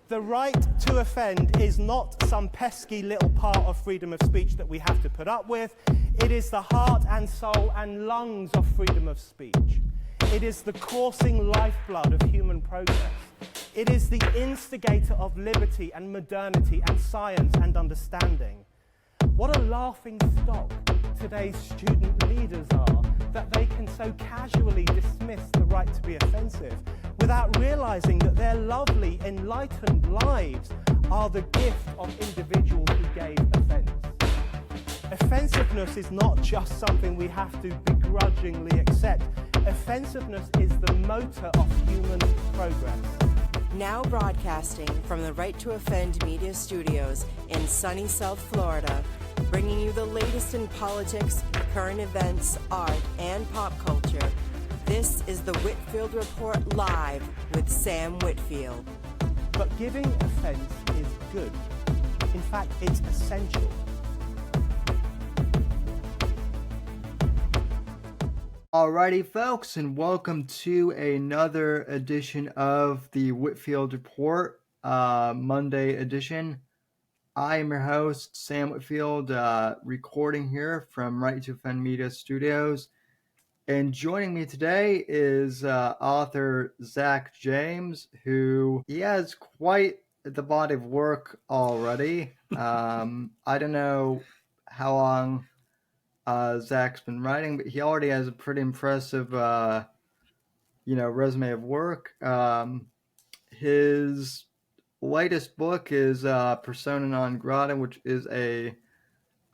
The right to offend is not some pesky little part of freedom of speech that we have to put up with. It is the heart and soul and lungs of freedom of speech. It is the coursing lifeblood of human progress. It is the instigator of liberty and modernity and science and understanding. What a laughing stock today's student leaders are, that they can so casually dismiss the right to be offensive without realizing that their lovely, enlightened lives are the gift of individuals who gave offense. Offensiveness is not just something we have to begrudgingly accept. Offensiveness is the motor of human progress. Now broadcasting from the Right to Offend Media Studios in sunny South Florida, bringing you the latest in politics, current events, art, and pop culture. This is the Whitfield Report Live with Sam Whitfield. But giving offense is good. In fact, it's essential. Alrighty, folks, and welcome to another edition of the Whitfield Report, Monday edition. I am your host, Sam Whitfield, recording here from Right to Offend Media Studios. And joining me today is author Zach James, who he has quite the body of work already. I don't know how long Zach's been writing, but he already has a pretty impressive, resume of work. His latest book is Persona Non Grata, which is a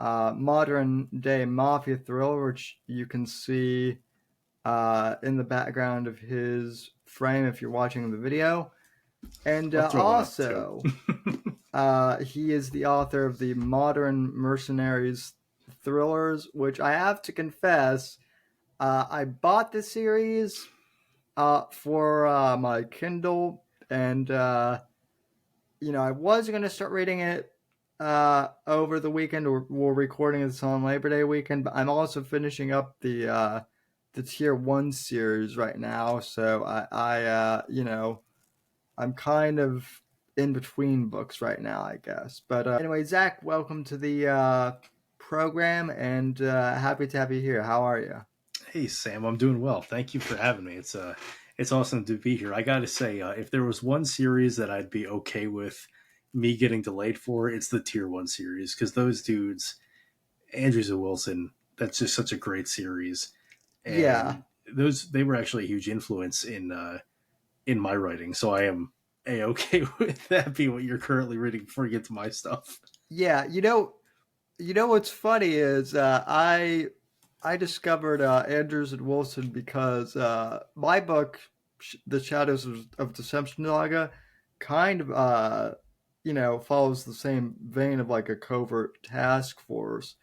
modern day mafia thriller, which you can see in the background of his frame if you're watching the video. And also, he is the author of the Modern Mercenaries thrillers, which I have to confess, I bought the series for my Kindle, and I was going to start reading it over the weekend. We're recording this on Labor Day weekend, but I'm also finishing up the Tier 1 series right now, so I'm kind of in between books right now, I guess. But anyway, Zach, welcome to the program, and happy to have you here. How are you? Hey, Sam, I'm doing well. Thank you for having me. It's awesome to be here. I got to say, if there was one series that I'd be okay with me getting delayed for, it's the Tier 1 series, because those dudes, Andrews and Wilson, that's just such a great series. And yeah, they were actually a huge influence in my writing, so I am okay with that being what you're currently reading before you get to my stuff. Yeah, you know what's funny is I discovered Andrews and Wilson because my book, The Shadows of Deception Saga, kind of follows the same vein of like a covert task force.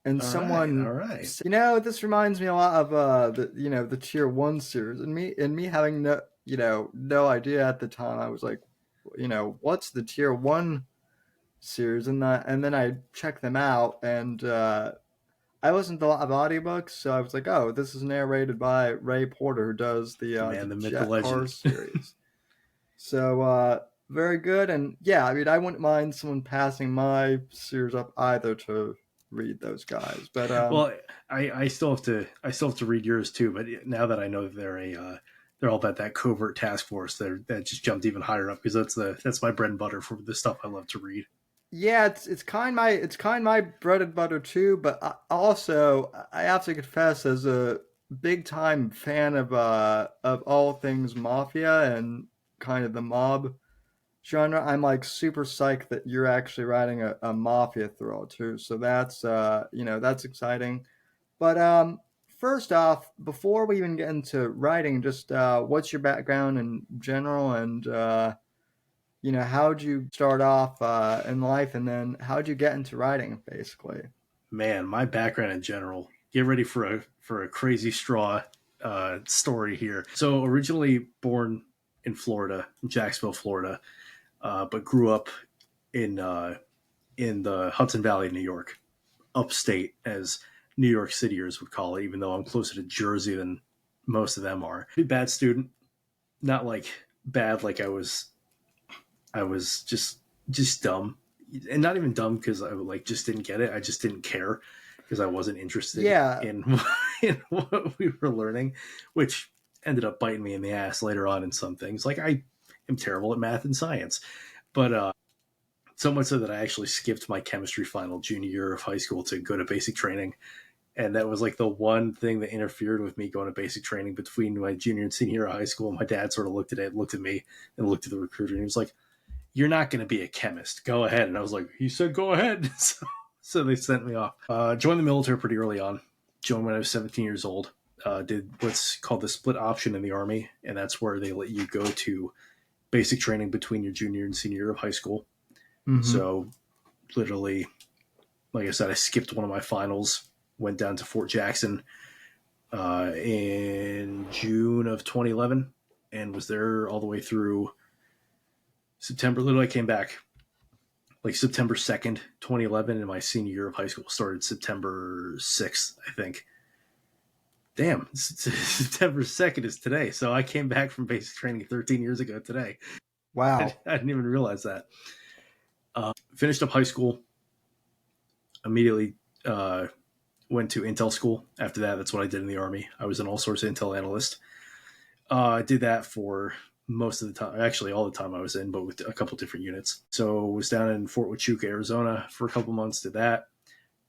And All someone, right. this reminds me a lot of the Tier 1 series, and me having no idea at the time. I was like, what's the Tier 1 series? And then I checked them out, and I listened to a lot of audiobooks, so I was like, oh, this is narrated by Ray Porter, who does the myth, Jet the legend Cars series. So very good, and yeah, I mean, I wouldn't mind someone passing my series up either to read those guys. But well, I still have to read yours too. But now that I know that they're all about that covert task force, that just jumped even higher up, because that's my bread and butter for the stuff I love to read. Yeah, it's kind of my bread and butter too. But I have to confess, as a big time fan of all things mafia and kind of the mob genre, I'm like super psyched that you're actually writing a mafia thriller too. So that's that's exciting. But first off, before we even get into writing, just what's your background in general, and how'd you start off in life, and then how'd you get into writing, basically? Man, my background in general. Get ready for a crazy straw story here. So originally born in Florida, Jacksonville, Florida. But grew up in the Hudson Valley of New York, upstate, as New York Cityers would call it, even though I'm closer to Jersey than most of them are. Bad student, not like bad like I was I was just dumb, and not even dumb because I like just didn't get it. I just didn't care because I wasn't interested Yeah. in in what we were learning, which ended up biting me in the ass later on in some things. Like I am terrible at math and science, but so much so that I actually skipped my chemistry final junior year of high school to go to basic training. And that was like the one thing that interfered with me going to basic training between my junior and senior year of high school. My dad sort of looked at it, looked at me, and looked at the recruiter, and he was like, "You're not going to be a chemist. Go ahead." And I was like, "He said go ahead." So they sent me off. Joined the military pretty early on. Joined when I was 17 years old. Did what's called the split option in the Army, and that's where they let you go to basic training between your junior and senior year of high school. Mhm. So literally, like I said, I skipped one of my finals, went down to Fort Jackson in June of 2011, and was there all the way through September. Literally, I came back like September 2nd, 2011, and my senior year of high school started September 6th, I think. Damn, September 2nd is today. So I came back from basic training 13 years ago today. Wow. I didn't even realize that. Finished up high school, immediately went to Intel school. After that, that's what I did in the Army. I was an all-source Intel analyst. I did that for most of the time, actually all the time I was in, but with a couple different units. So was down in Fort Huachuca, Arizona for a couple months, did that,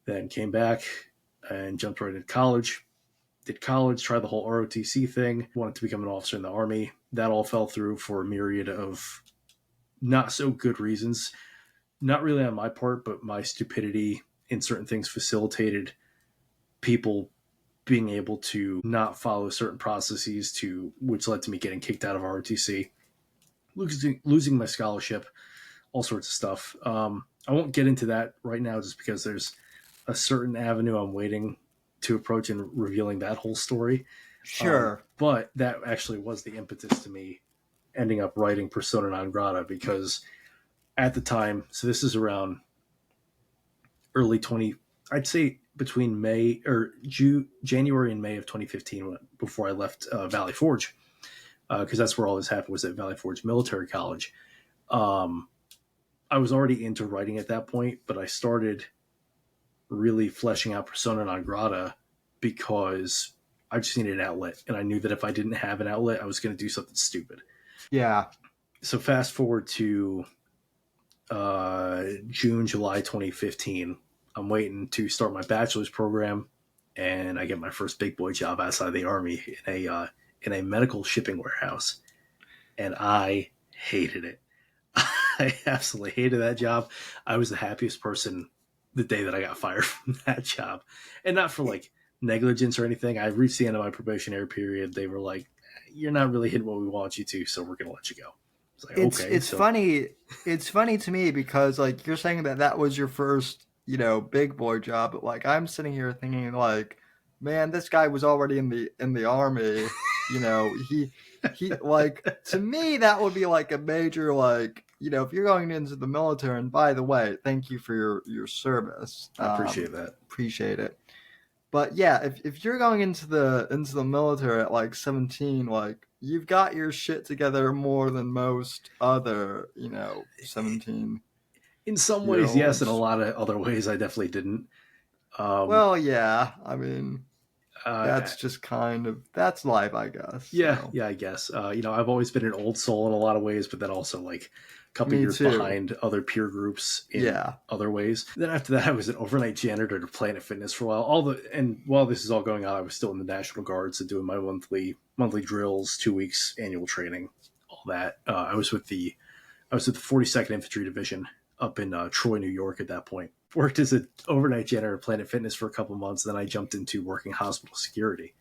then came back and jumped right into college. Did college, tried the whole ROTC thing, wanted to become an officer in the Army. That all fell through for a myriad of not so good reasons. Not really on my part, but my stupidity in certain things facilitated people being able to not follow certain processes, to which led to me getting kicked out of ROTC, losing my scholarship, all sorts of stuff. I won't get into that right now just because there's a certain avenue I'm waiting to approach in revealing that whole story. Sure. But that actually was the impetus to me ending up writing Persona Non Grata, because at the time, so this is around early 20, I'd say between January and May of 2015, before I left Valley Forge, because that's where all this happened, was at Valley Forge Military College. I was already into writing at that point, but I started really fleshing out Persona Non Grata because I just needed an outlet, and I knew that if I didn't have an outlet, I was going to do something stupid. Yeah. So fast forward to June, July 2015. I'm waiting to start my bachelor's program, and I get my first big boy job outside the Army in a medical shipping warehouse, and I hated it. I absolutely hated that job. I was the happiest person the day that I got fired from that job, and not for like negligence or anything. I reached the end of my probationary period. They were like, "You're not really hitting what we want you to, so we're going to let you go." It's like, okay. It's funny. It's funny to me because like you're saying that was your first, big boy job, but like I'm sitting here thinking like, man, this guy was already in the Army. He like, to me that would be like a major, like, if you're going into the military. And by the way, thank you for your service. I appreciate that. Appreciate it. But yeah, if you're going into the military at like 17, like you've got your shit together more than most other, 17. In some ways, yes. In a lot of other ways, I definitely didn't. Well, yeah. I mean, that's just that's life, I guess. Yeah, so. yeah, I guess. I've always been an old soul in a lot of ways, but then also like a couple Me years too. behind other peer groups in other ways. Then after that, I was an overnight janitor to Planet Fitness for a while. And while this is all going on, I was still in the National Guards and doing my monthly drills, 2 weeks annual training, all that. I was with the 42nd Infantry Division up in Troy, New York at that point. Worked as an overnight janitor at Planet Fitness for a couple months, then I jumped into working hospital security.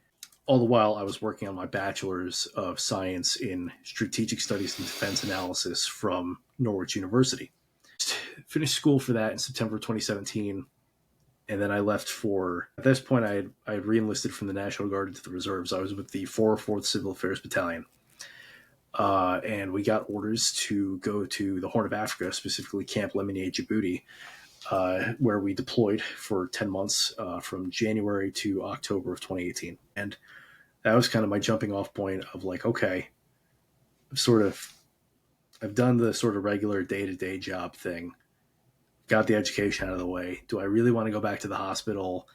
All the while, I was working on my Bachelor's of Science in Strategic Studies and Defense Analysis from Norwich University. Finished school for that in September 2017, and then I left at this point, I had re-enlisted from the National Guard into the Reserves. I was with the 404th Civil Affairs Battalion. And we got orders to go to the Horn of Africa, specifically Camp Lemonnier, Djibouti, where we deployed for 10 months from January to October of 2018. And that was kind of my jumping off point of like, okay, I've done the sort of regular day-to-day job thing, got the education out of the way. Do I really want to go back to the hospital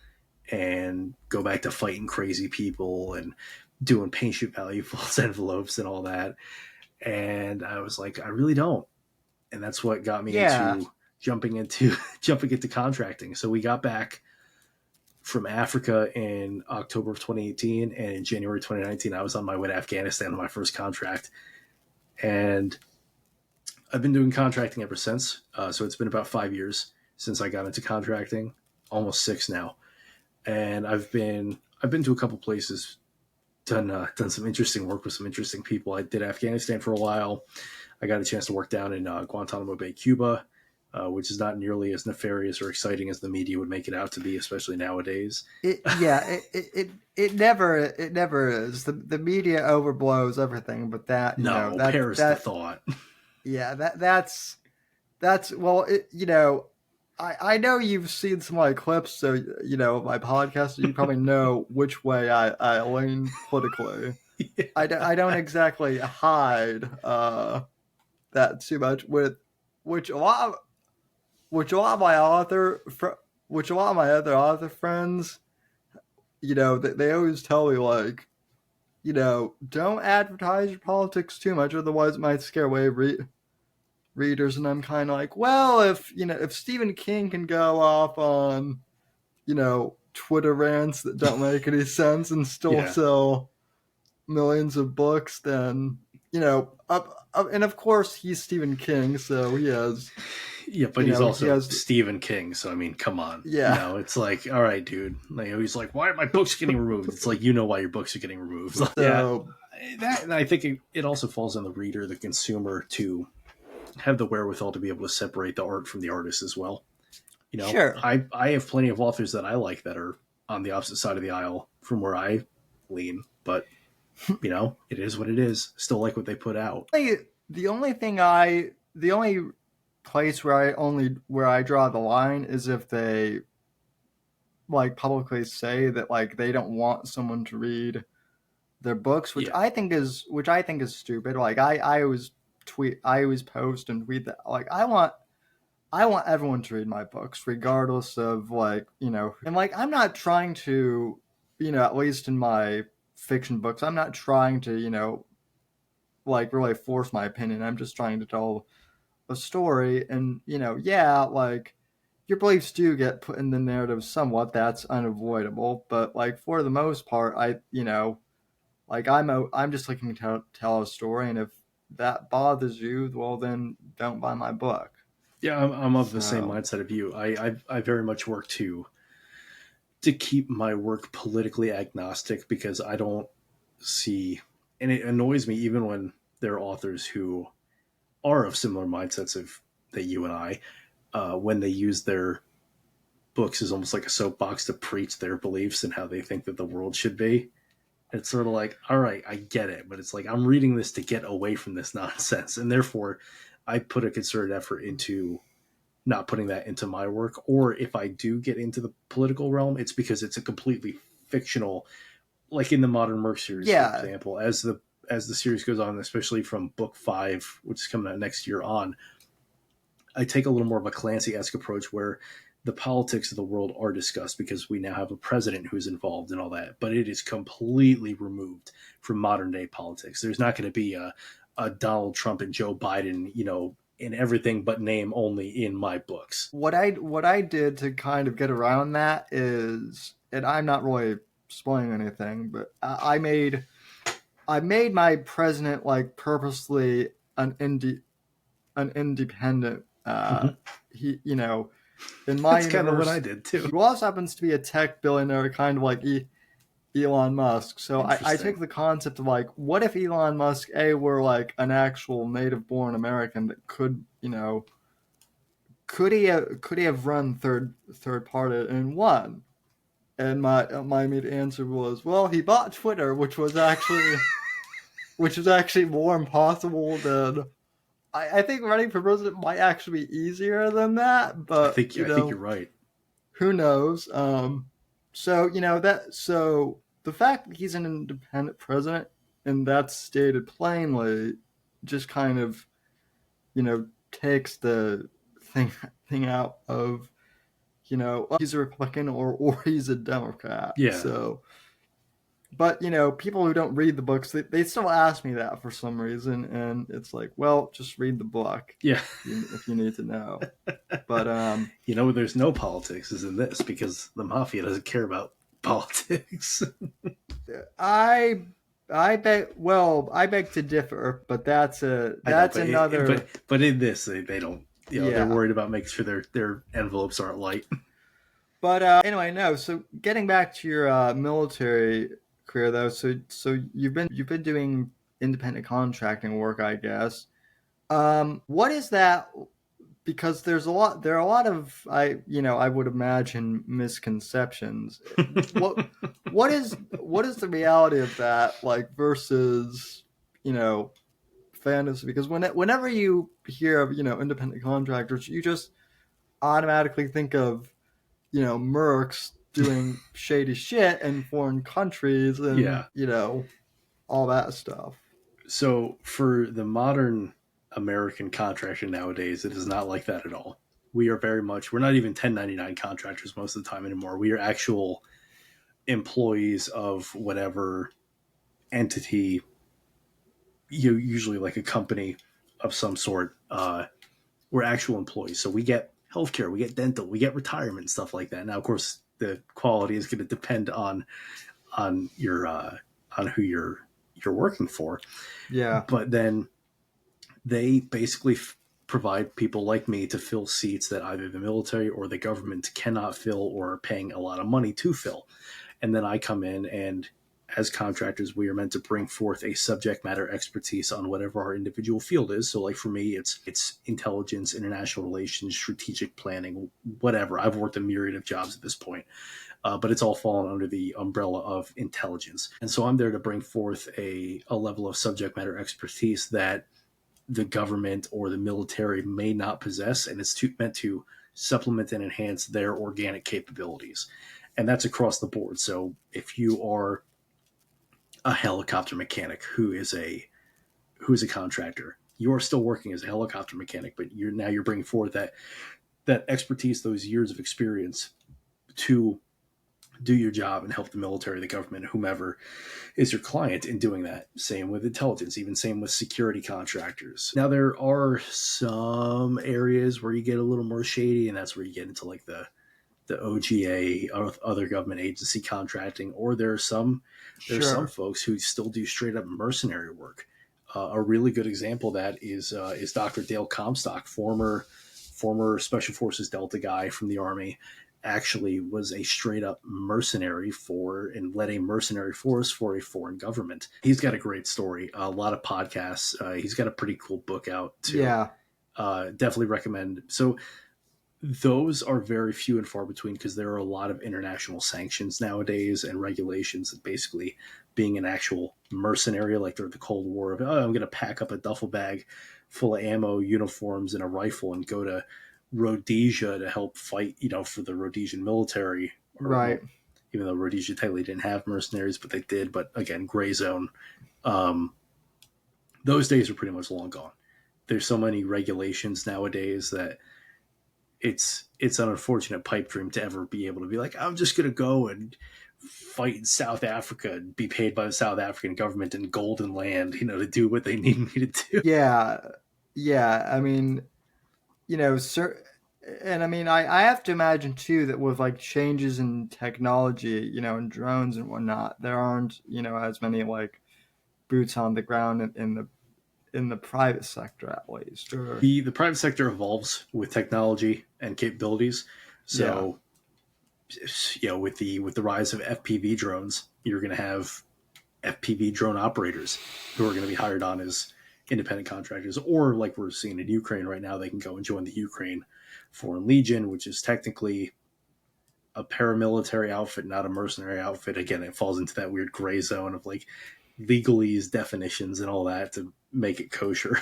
and go back to fighting crazy people and doing patient value false envelopes and all that? And I was like, I really don't. And that's what got me Yeah. into jumping into contracting. So we got back from Africa in October of 2018, and in January 2019, I was on my way to Afghanistan on my first contract. And I've been doing contracting ever since. So it's been about 5 years since I got into contracting, almost 6 now. And I've been to a couple places, done some interesting work with some interesting people. I did Afghanistan for a while. I got a chance to work down in Guantanamo Bay, Cuba, which is not nearly as nefarious or exciting as the media would make it out to be, especially nowadays. It never is. The media overblows everything, but that, no, perish the thought. Yeah, that's well, I know you've seen some of my clips, so my podcast, so you probably know which way I lean politically. Yeah. I don't exactly hide that too much, with which a lot of my other friends, they always tell me, like, don't advertise your politics too much, otherwise it might scare away readers. And I'm kind of like, well, if Stephen King can go off on Twitter rants that don't make any sense and still sell millions of books, then and of course he's Stephen King, so he has. Yeah, but he's also Stephen King, so I mean, come on. Yeah. It's like, all right, dude. He's like, why are my books getting removed? It's like, why your books are getting removed. So, yeah, and I think it also falls on the reader, the consumer, to have the wherewithal to be able to separate the art from the artist as well. Sure. I have plenty of authors that I like that are on the opposite side of the aisle from where I lean, but it is what it is. Still like what they put out. The only place where I draw the line is if they like publicly say that, like, they don't want someone to read their books, which I think is stupid. Like, I always post and tweet that, like, I want everyone to read my books regardless of, like, and, like, I'm not trying to, at least in my fiction books, I'm not trying to, like, really force my opinion. I'm just trying to tell a story, and like, your beliefs do get put in the narrative somewhat. That's unavoidable, but, like, for the most part, like, I'm just looking to tell a story, and if that bothers you, well, then don't buy my book. Yeah, I'm of the same mindset of you. I very much work to keep my work politically agnostic, because I don't see, and it annoys me even when there are authors who are of similar mindsets that you and I, when they use their books as almost like a soapbox to preach their beliefs and how they think that the world should be. It's sort of like, all right, I get it, but it's like, I'm reading this to get away from this nonsense, and therefore I put a concerted effort into not putting that into my work. Or if I do get into the political realm, it's because it's a completely fictional, like in the Modern Merc series, for example, as the series goes on, especially from book 5, which is coming out next year on, I take a little more of a Clancy-esque approach where the politics of the world are discussed, because we now have a president who's involved in all that, but it is completely removed from modern day politics. There's not going to be a Donald Trump and Joe Biden, in everything but name only in my books. What I did to kind of get around that is, and I'm not really spoiling anything, but I made my president, like, purposely an independent. He, in my That's kind of what I did too. He also happens to be a tech billionaire, kind of like Elon Musk. So I took the concept of, like, what if Elon Musk were like an actual native-born American that could he have run third party and won? And my immediate answer was, well, he bought Twitter, which was actually more impossible than. I think running for president might actually be easier than that, but I think you're right. Who knows? So the fact that he's an independent president, and that's stated plainly, just kind of takes the thing out of, he's a Republican or he's a Democrat. Yeah. So, but people who don't read the books, they still ask me that for some reason, and it's like, well, just read the book. Yeah. If you need to know. But there's no politics is in this because the mafia doesn't care about politics. I beg to differ, but that's another. But in this, they don't. They're worried about making sure their envelopes aren't light. But anyway, no. So getting back to your military career, though, so you've been doing independent contracting work, I guess. What is that? Because there are a lot of I would imagine misconceptions. what is the reality of that like versus fantasy? Because whenever you hear of independent contractors, you just automatically think of mercs doing shady shit in foreign countries and all that stuff. So for the modern American contractor nowadays, it is not like that at all. We're not even 1099 contractors most of the time anymore. We are actual employees of whatever entity, usually like a company of some sort. We're actual employees. So we get healthcare, we get dental, we get retirement and stuff like that. Now, of course, the quality is going to depend on your on who you're working for. Yeah. But then they basically provide people like me to fill seats that either the military or the government cannot fill or are paying a lot of money to fill. And then I come in, and as contractors, we are meant to bring forth a subject matter expertise on whatever our individual field is. So like for me, it's intelligence, international relations, strategic planning, whatever. I've worked a myriad of jobs at this point. But it's all fallen under the umbrella of intelligence. And so I'm there to bring forth a level of subject matter expertise that the government or the military may not possess, and it's meant to supplement and enhance their organic capabilities. And that's across the board. So if you are a helicopter mechanic who is a contractor, you are still working as a helicopter mechanic, but you're bringing forward that expertise, those years of experience to do your job and help the military, the government, whomever is your client in doing that. Same with intelligence, even same with security contractors. Now, there are some areas where you get a little more shady, and that's where you get into like the OGA, or other government agency contracting, or there's some folks who still do straight up mercenary work. A really good example of that is Dr. Dale Comstock, former Special Forces Delta guy from the Army, actually was a straight up mercenary and led a mercenary force for a foreign government. He's got a great story, a lot of podcasts. He's got a pretty cool book out too. Yeah. Definitely recommend. So those are very few and far between because there are a lot of international sanctions nowadays and regulations that basically being an actual mercenary, like during the Cold War, of, I'm going to pack up a duffel bag full of ammo, uniforms, and a rifle and go to Rhodesia to help fight, for the Rhodesian military. Right. Even though Rhodesia technically didn't have mercenaries, but they did. But again, gray zone. Those days are pretty much long gone. There's so many regulations nowadays that it's an unfortunate pipe dream to ever be able to be like, I'm just going to go and fight in South Africa and be paid by the South African government in golden land, to do what they need me to do. Yeah. Yeah. I mean, and I mean, I have to imagine too that with like changes in technology, and drones and whatnot, there aren't, as many like boots on the ground in the private sector at least. Or... The private sector evolves with technology and capabilities. So, with the rise of FPV drones, you're going to have FPV drone operators who are going to be hired on as independent contractors, or like we're seeing in Ukraine right now, they can go and join the Ukraine Foreign Legion, which is technically a paramilitary outfit, not a mercenary outfit. Again, it falls into that weird gray zone of like legalese definitions and all that to make it kosher.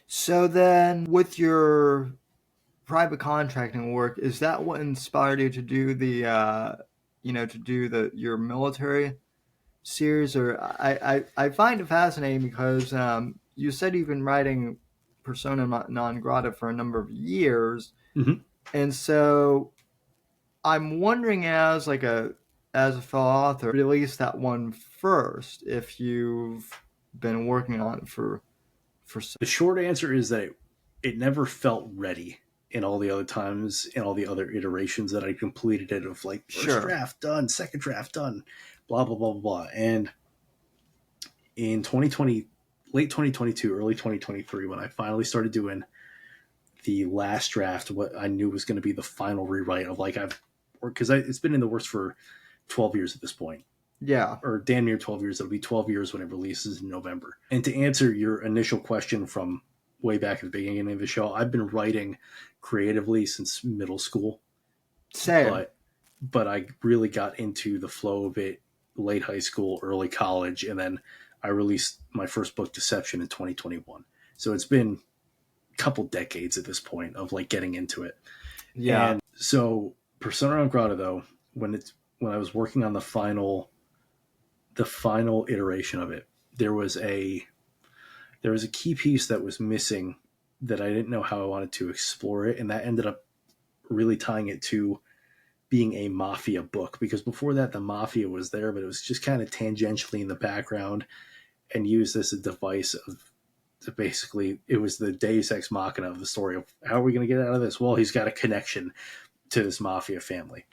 So then with your private contracting work, is that what inspired you to do your military series? Or I find it fascinating because you said you've been writing persona non grata for a number of years. Mm-hmm. And so I'm wondering, as a fellow author, release that one first if you've been working on it for The short answer is that it never felt ready in all the other times and all the other iterations that I completed it, of like first Sure. draft done, second draft done, blah blah blah blah blah. And in 2020, late 2022, early 2023, when I finally started doing the last draft, what I knew was going to be the final rewrite of because it's been in the works for 12 years at this point. Yeah. Or damn near 12 years. It'll be 12 years when it releases in November. And to answer your initial question from way back at the beginning of the show, I've been writing creatively since middle school. Same. But I really got into the flow of it late high school, early college, and then I released my first book, Deception, in 2021. So it's been a couple decades at this point of like getting into it. Yeah. And so Persona non Grata, though, when I was working on the final iteration of it, there was a key piece that was missing that I didn't know how I wanted to explore it, and that ended up really tying it to being a mafia book, because before that the mafia was there, but it was just kind of tangentially in the background and used as a device of basically, it was the deus ex machina of the story of how are we going to get out of this? Well, he's got a connection to this mafia family.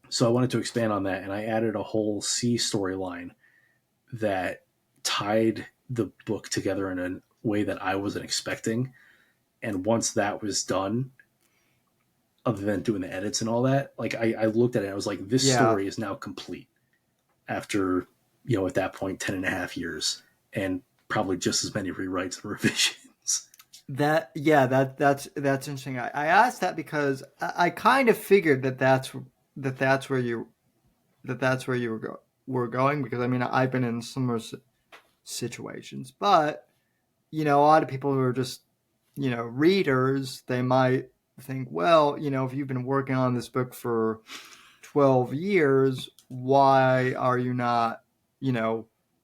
So I wanted to expand on that, and I added a whole C storyline that tied the book together in a way that I wasn't expecting. And once that was done, other than doing the edits and all that, like I looked at it, I was like, this story is now complete after, at that point, 10 and a half years and probably just as many rewrites and revisions. That's interesting. I asked that because I kind of figured that's where you were going, because I mean, I've been in similar situations, but a lot of people who are just readers, they might think, well, if you've been working on this book for 12 years, why are you not,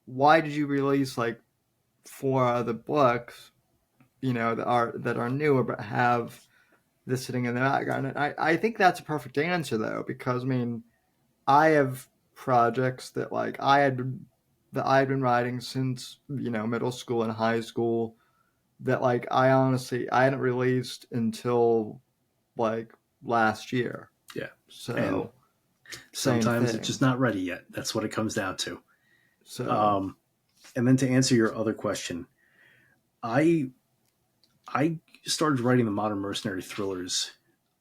why did you release like 4 other books, that are new but have this sitting in the background? And I think that's a perfect answer, though, because I mean, I have projects that like I had been writing since middle school and high school that like I hadn't released until like last year. Yeah. So and sometimes it's just not ready yet. That's what it comes down to. So and then to answer your other question, I started writing the modern mercenary thrillers.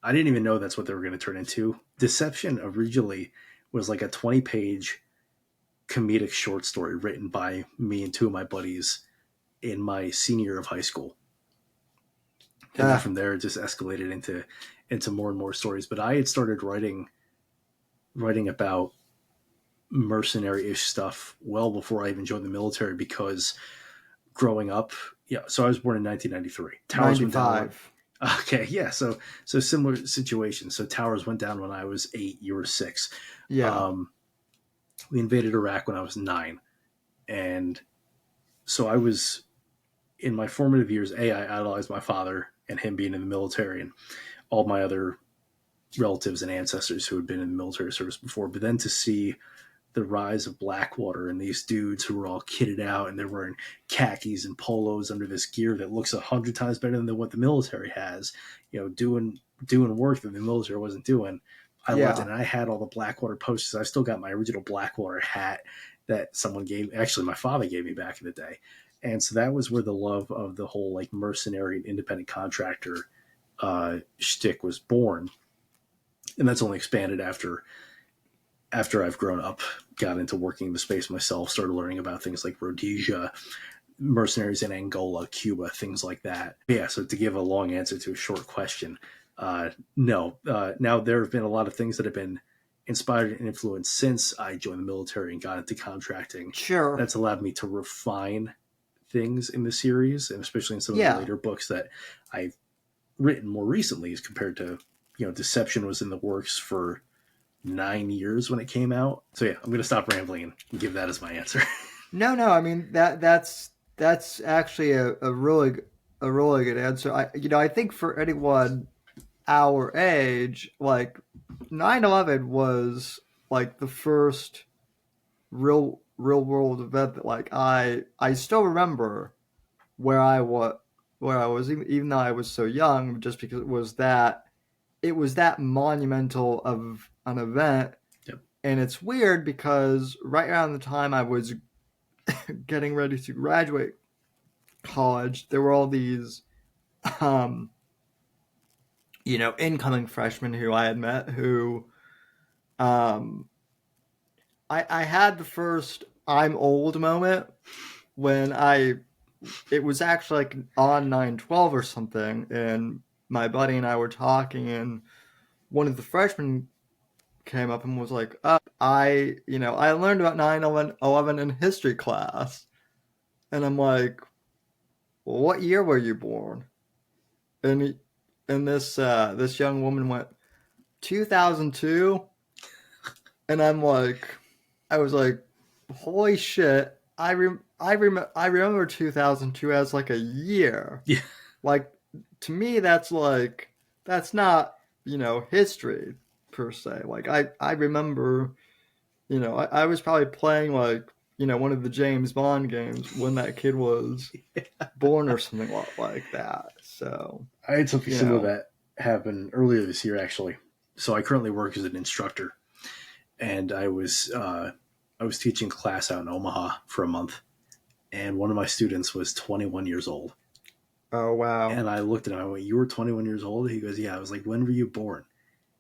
I didn't even know that's what they were going to turn into. Deception originally was like a 20-page comedic short story written by me and 2 of my buddies in my senior year of high school. And then from there, it just escalated into more and more stories. But I had started writing about mercenary-ish stuff well before I even joined the military, because growing up, so I was born in 1993. Towers went down. Okay, yeah, so similar situation. So towers went down when I was 8, you were 6. Yeah. We invaded Iraq when I was 9. And so I was, in my formative years, I idolized my father and him being in the military and all my other relatives and ancestors who had been in the military service before. But then to see the rise of Blackwater and these dudes who were all kitted out and they're wearing khakis and polos under this gear that looks 100 times better than what the military has, doing work that the military wasn't doing. I loved it. And I had all the Blackwater posters. I still got my original Blackwater hat that someone gave. Actually, my father gave me back in the day. And so that was where the love of the whole like mercenary and independent contractor shtick was born. And that's only expanded after I've grown up, got into working in the space myself, started learning about things like Rhodesia, mercenaries in Angola, Cuba, things like that. Yeah, so to give a long answer to a short question, no. Now, there have been a lot of things that have been inspired and influenced since I joined the military and got into contracting. Sure. That's allowed me to refine things in the series, and especially in some of the later books that I've written more recently as compared to, Deception was in the works for 9 years when it came out. So yeah, I'm going to stop rambling and give that as my answer. No. I mean, that's actually a really a really good answer. I think for anyone our age, like 9/11 was like the first real world event that like I still remember where I was even though I was so young, just because it was that monumental of an event. Yep. And it's weird because right around the time I was getting ready to graduate college, there were all these um incoming freshmen who I had met who um I had the first I'm old moment when it was actually like on 9/12 or something, and my buddy and I were talking, and one of the freshmen came up and was like, I learned about 9/11 in history class. And I'm like, well, what year were you born? And this young woman went, 2002. And I was like, holy shit! I remember 2002 as like a year. Yeah. Like, to me, that's not history per se. Like, I remember, I was probably playing like one of the James Bond games when that kid was born or something like that. So I had something you similar know, to that happen earlier this year, actually. So I currently work as an instructor, and I was teaching class out in Omaha for a month, and one of my students was 21 years old. oh wow, And I looked at him. I went, "You were 21 years old?" He goes, "Yeah." I was like, "When were you born?"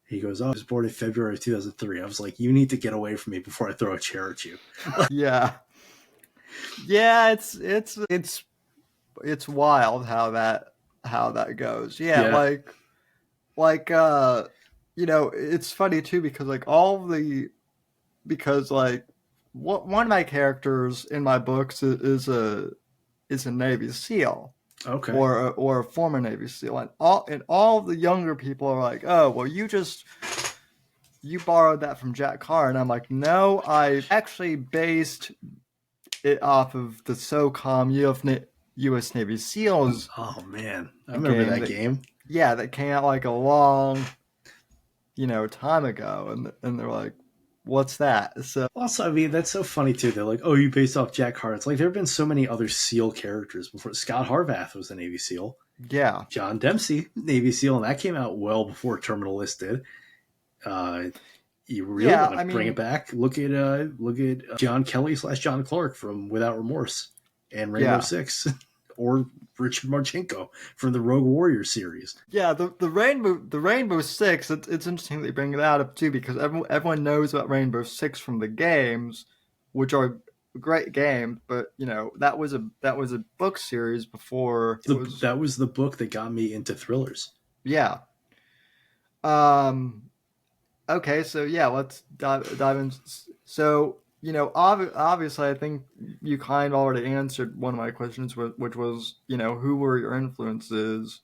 He goes, "Oh, I was born in February of 2003." I was like, "You need to get away from me before I throw a chair at you." yeah, yeah. It's wild how that goes. Yeah, Yeah. it's funny too because one of my characters in my books is a Navy SEAL Okay. or a former Navy SEAL, and all the younger people are like, oh well, you borrowed that from Jack Carr, and I'm like, no, I actually based it off of the SOCOM U.S. Navy SEALs Oh man, I remember game that game. that came out like a long time ago, and they're like, what's that? So Also, I mean, that's so funny too. They're like, "Oh, you based off Jack Hart." It's like there have been so many other SEAL characters before. Scott Harvath was a Navy SEAL. yeah, John Dempsey, Navy SEAL, and that came out well before Terminal List did. Uh, you really yeah, want to I bring it mean, back? Look at John Kelly / John Clark from Without Remorse and Rainbow yeah. Six, or Richard Marchenko from the Rogue Warrior series. Yeah, the Rainbow Six. It's interesting that you bring that up too, because everyone knows about Rainbow Six from the games, which are great games. But that was a book series before it was. That was the book that got me into thrillers. Yeah. Um. Okay, so yeah, let's dive in. So obviously, I think you kind of already answered one of my questions, which was who were your influences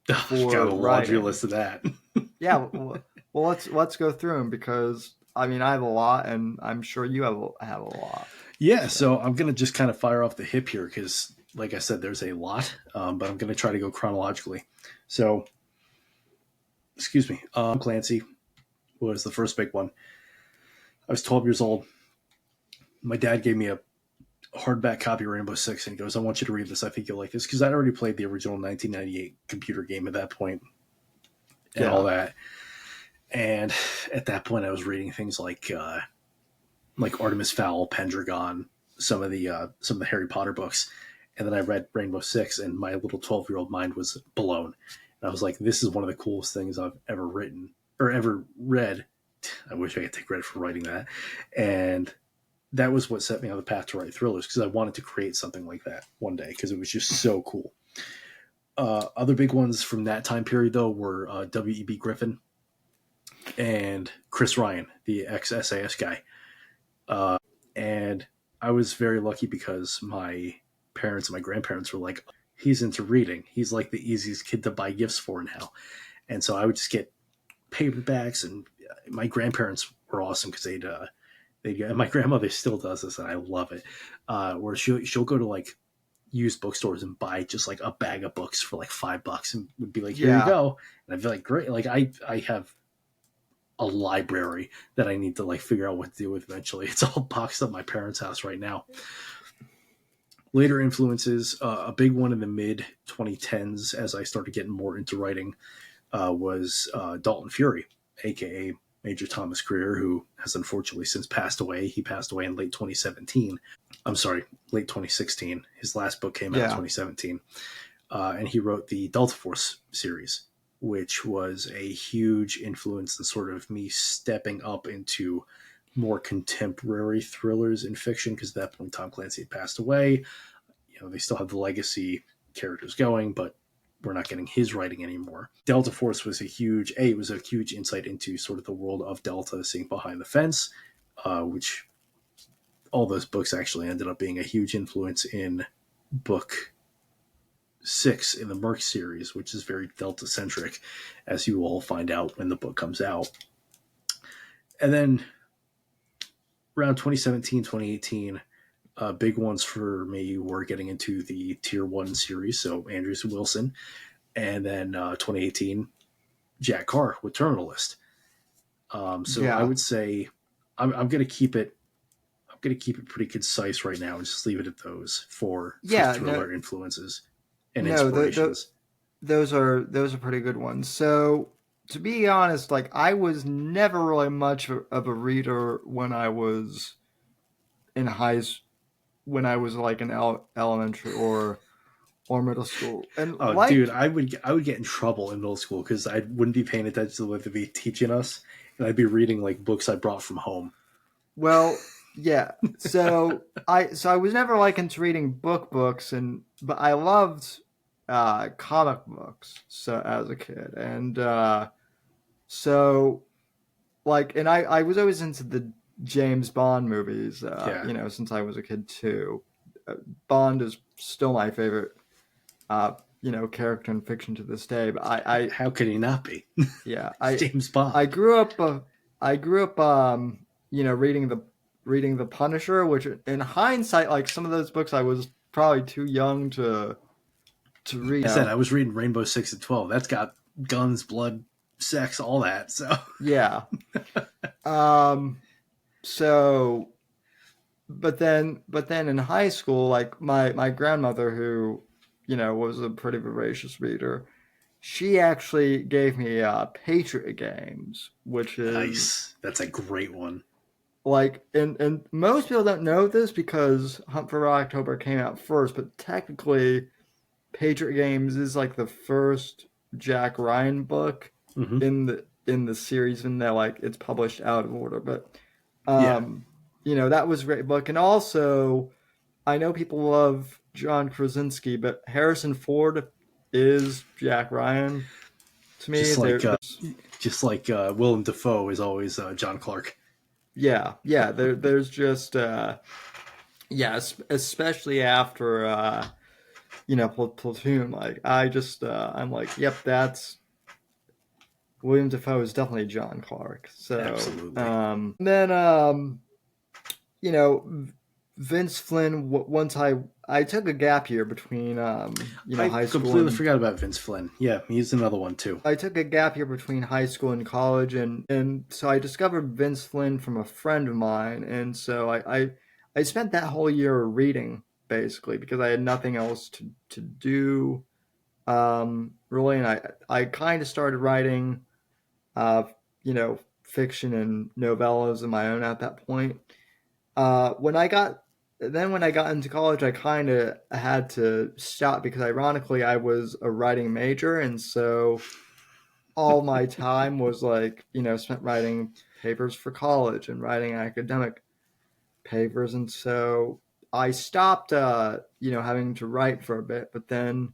You got for a laundry writing? list of that. Yeah, well, let's go through them because I mean I have a lot, and I'm sure you have a lot. Yeah, So so I'm gonna just kind of fire off the hip here because, like I said, there's a lot, but I'm gonna try to go chronologically. So, excuse me, Clancy was the first big one. I was 12 years old. My dad gave me a hardback copy of Rainbow Six, and he goes, "I want you to read this. I think you'll like this," because I'd already played the original 1998 computer game at that point and all yeah, that. And at that point, I was reading things like Artemis Fowl, Pendragon, some of the Harry Potter books, and then I read Rainbow Six, and my little 12-year-old mind was blown. And I was like, "This is one of the coolest things I've ever written or ever read." I wish I could take credit for writing that, and that was what set me on the path to write thrillers because I wanted to create something like that one day because it was just so cool. Other big ones from that time period, though, were W.E.B. Griffin and Chris Ryan, the ex-SAS guy. And I was very lucky because my parents and my grandparents were like, "He's into reading. He's like the easiest kid to buy gifts for now." And so I would just get paperbacks, and my grandparents were awesome because and my grandmother still does this, and I love it. Where she'll go to like used bookstores and buy just like a bag of books for like $5 and would be like, here you Yeah. go. And I'd be like, great. Like I have a library that I need to like figure out what to do with eventually. It's all boxed up at my parents' house right now. Later influences, a big one in the mid 2010s as I started getting more into writing was Dalton Fury, aka Major Thomas Greer, who has unfortunately since passed away. He passed away in late 2017. I'm sorry, late 2016. His last book came out in 2017. And he wrote the Delta Force series, which was a huge influence in sort of me stepping up into more contemporary thrillers in fiction, because at that point Tom Clancy had passed away. You know, they still have the legacy characters going, but we're not getting his writing anymore. Delta Force was a huge insight into sort of the world of Delta, seeing Behind the Fence, which all those books actually ended up being a huge influence in book 6 in the Merc series, which is very Delta centric, as you will find out when the book comes out. And then around 2017, 2018, big ones for me were getting into the Tier 1 series, so Andrews and Wilson, and then 2018, Jack Carr with Terminal List. I would say I'm going to keep it. I'm going to keep it pretty concise right now and just leave it at those for thriller influences and inspirations. Those are pretty good ones. So to be honest, like I was never really much of a reader when I was in when I was like in elementary or middle school. And dude, I would get in trouble in middle school because I wouldn't be paying attention to what they'd be teaching us, and I'd be reading like books I brought from home. Well, yeah. So I was never like into reading books, but I loved comic books as a kid, and I was always into the James Bond movies, since I was a kid too. Bond is still my favorite, character in fiction to this day. But I how could he not be? Yeah, James Bond. I grew up, reading the Punisher, which in hindsight, like some of those books, I was probably too young to read. I said I was reading Rainbow 6 and 12. That's got guns, blood, sex, all that. So yeah. But then in high school, like my grandmother, who, was a pretty voracious reader, she actually gave me Patriot Games, which is nice. That's a great one. Like, and most people don't know this because Hunt for Red October came out first, but technically, Patriot Games is like the first Jack Ryan book in the series, and though like it's published out of order. But that was a great book. And also, I know people love John Krasinski, but Harrison Ford is Jack Ryan to me. Just like Willem Dafoe is always John Clark. Yeah. There's just especially after Platoon. Like I'm like, yep, that's William Dafoe is definitely John Clark. So absolutely. Then Vince Flynn. Once I took a gap year between high school. I completely forgot about Vince Flynn. Yeah, he's another one too. I took a gap year between high school and college, and so I discovered Vince Flynn from a friend of mine, and so I spent that whole year reading basically because I had nothing else to do, really, and I kind of started writing, fiction and novellas of my own at that point. When I got into college, I kind of had to stop because, ironically, I was a writing major, and so all my time was spent writing papers for college and writing academic papers, and so I stopped, having to write for a bit. But then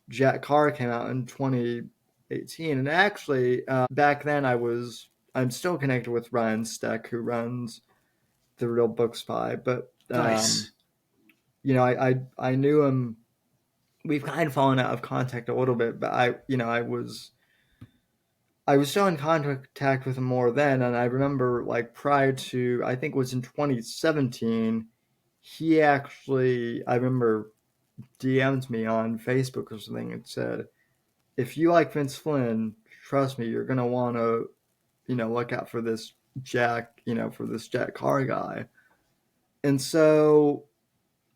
Jack Carr came out in 2018, and actually, back then I'm still connected with Ryan Steck, who runs The Real Book Spy, but nice. I knew him. We've kind of fallen out of contact a little bit, but I was still in contact with him more then, and I remember prior to, I think it was in 2017, I remember DM'd me on Facebook or something and said, if you like Vince Flynn, trust me, you're gonna want to, look out for this Jack Carr guy. And so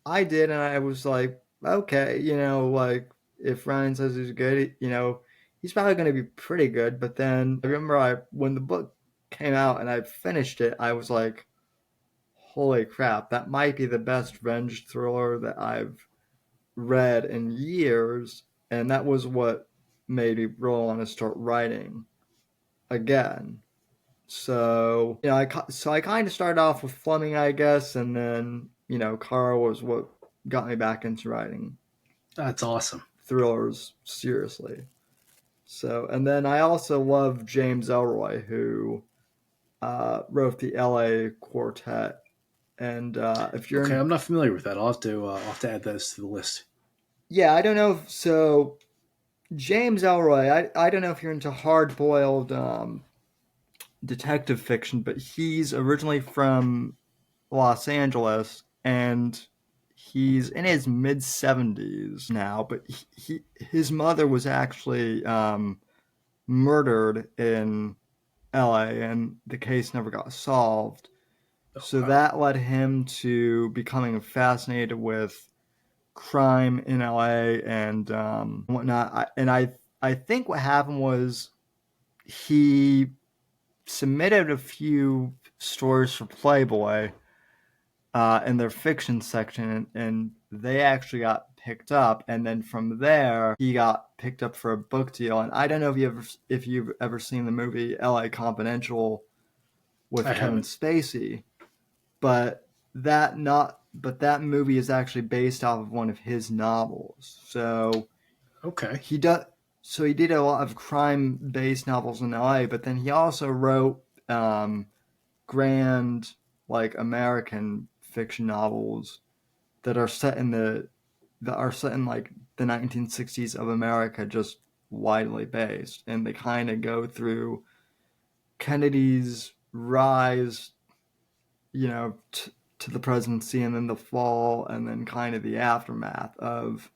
I did, and I was like, okay, like if Ryan says he's good, he's probably going to be pretty good. But then I remember when the book came out and I finished it, I was like, holy crap, that might be the best revenge thriller that I've read in years. And that was what made me really want to start writing again. So, I kind of started off with Fleming, I guess, and then, Carl was what got me back into writing That's awesome. thrillers seriously. So, and then I also love James Elroy, who wrote the LA Quartet. And if you're Okay, I'm not familiar with that. I'll have to add those to the list. yeah, I don't know. So, James Elroy, I don't know if you're into hard boiled detective fiction, but he's originally from Los Angeles, and he's in his mid 70s now. But his mother was actually murdered in L.A., and the case never got solved. So Wow. that led him to becoming fascinated with crime in L.A. and whatnot. I think what happened was he submitted a few stories for Playboy in their fiction section, and they actually got picked up. And then from there, he got picked up for a book deal. And I don't know if you've ever seen the movie L.A. Confidential with I Kevin haven't. Spacey, but that movie is actually based off of one of his novels. So Okay. he does. So he did a lot of crime-based novels in L.A., but then he also wrote grand, like American fiction novels that are set in like the 1960s of America, just widely based, and they kind of go through Kennedy's rise, to the presidency, and then the fall, and then kind of the aftermath of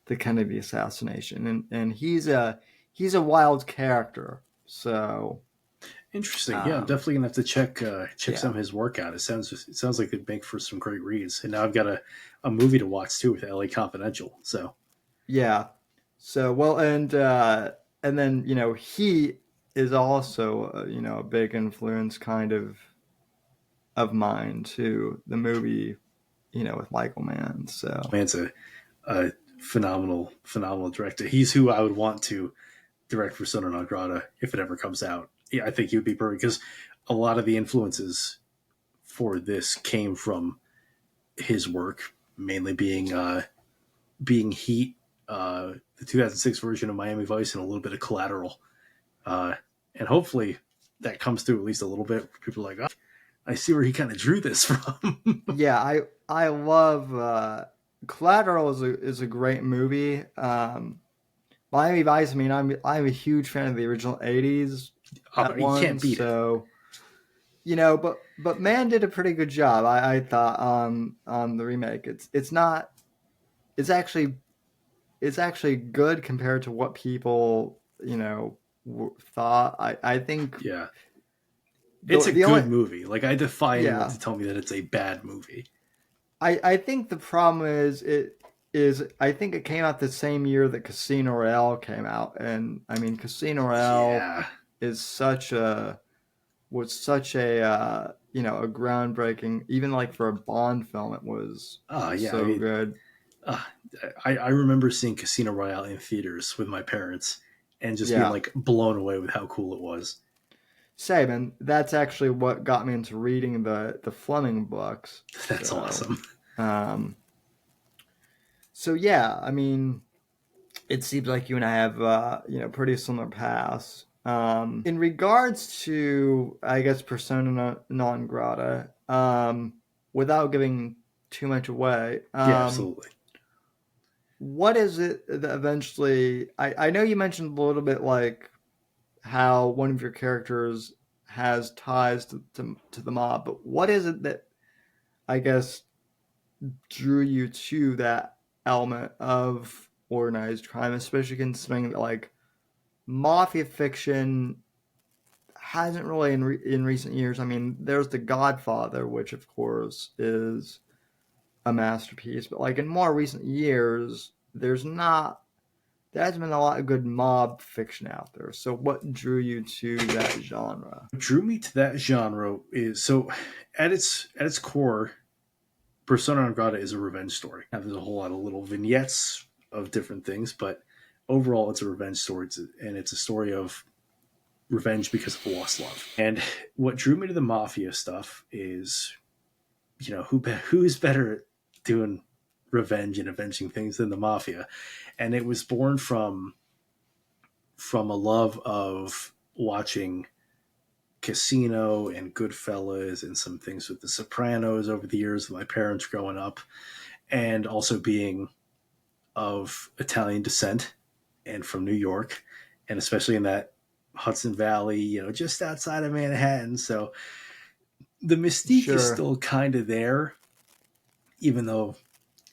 the Kennedy assassination. And he's a wild character. So Interesting. Yeah, I'm definitely gonna have to check some yeah. of his work out. It sounds like it'd make for some great reads. And now I've got a movie to watch too with L.A. Confidential. So Yeah. So well, and then he is also a big influence kind of mine too. The movie, with Michael Mann. So man's a phenomenal director. He's who I would want to direct for Son Non Grata if it ever comes out. Yeah, I think he would be perfect because a lot of the influences for this came from his work, mainly being Heat, the 2006 version of Miami Vice, and a little bit of Collateral. And hopefully that comes through at least a little bit. People are like, oh, I see where he kind of drew this from. yeah, I love Collateral is a great movie. Miami Vice. I mean, I'm a huge fan of the original '80s You one. can't beat it. So but Mann did a pretty good job. I thought on the remake. It's not. It's actually good compared to what people thought. I think Yeah. It's a the good only movie. Like, I defy anyone yeah. to tell me that it's a bad movie. I think the problem is I think it came out the same year that Casino Royale came out, and I mean Casino Royale Yeah. is was such a a groundbreaking, even like for a Bond film, it was Yeah. so good. Uh, I remember seeing Casino Royale in theaters with my parents and just being Yeah, like blown away with how cool it was. same, and that's actually what got me into reading the Fleming books. That's So, awesome. um, so yeah, I mean, it seems like you and I have pretty similar paths. In regards to, I guess, persona non grata, without giving too much away, Yeah, absolutely. what is it that eventually? I know you mentioned a little bit like how one of your characters has ties to the mob, but what is it that I guess drew you to that element of organized crime, especially considering that like mafia fiction hasn't really in recent years. I mean, there's The Godfather, which of course is a masterpiece, but like in more recent years, there hasn't been a lot of good mob fiction out there. So what drew you to that genre? What drew me to that genre is, so at its core, Persona non grata is a revenge story. Now, there's a whole lot of little vignettes of different things, but overall, it's a revenge story, and it's a story of revenge because of lost love. And what drew me to the mafia stuff is, who's better at doing revenge and avenging things than the mafia? And it was born from a love of watching Casino and Goodfellas and some things with The Sopranos over the years with my parents growing up, and also being of Italian descent and from New York, and especially in that Hudson Valley, just outside of Manhattan. So the mystique is still kind of there, even though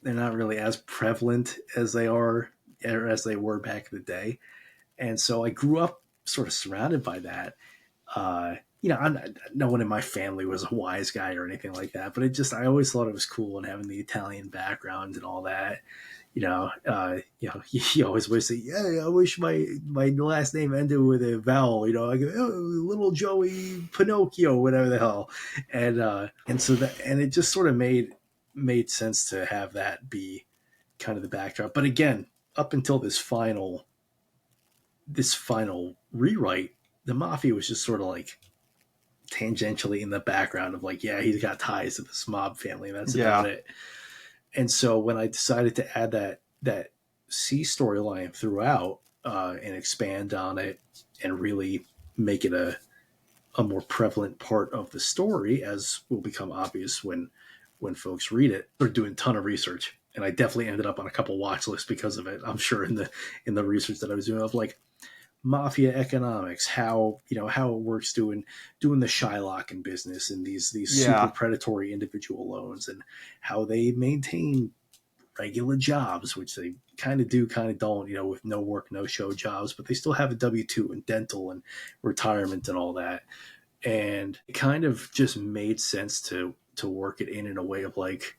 they're not really as prevalent as they are or as they were back in the day. And so I grew up sort of surrounded by that. No one in my family was a wise guy or anything like that, but I always thought it was cool, and having the Italian background and all that. You always wish say, yeah, I wish my last name ended with a vowel, like little Joey Pinocchio, whatever the hell. And so it just sort of made sense to have that be kind of the backdrop. But again, up until this final rewrite, the mafia was just sort of like tangentially in the background of like, yeah, he's got ties to this mob family, and that's about it. And so when I decided to add that C storyline throughout and expand on it and really make it a more prevalent part of the story, as will become obvious when folks read it, they're doing a ton of research. And I definitely ended up on a couple watch lists because of it. I'm sure in the research that I was doing of like mafia economics, how it works doing the Shylock in business and these super predatory individual loans, and how they maintain regular jobs, which they kind of do, kind of don't, with no work, no show jobs, but they still have a W-2 and dental and retirement and all that. And it kind of just made sense to work it in a way of like,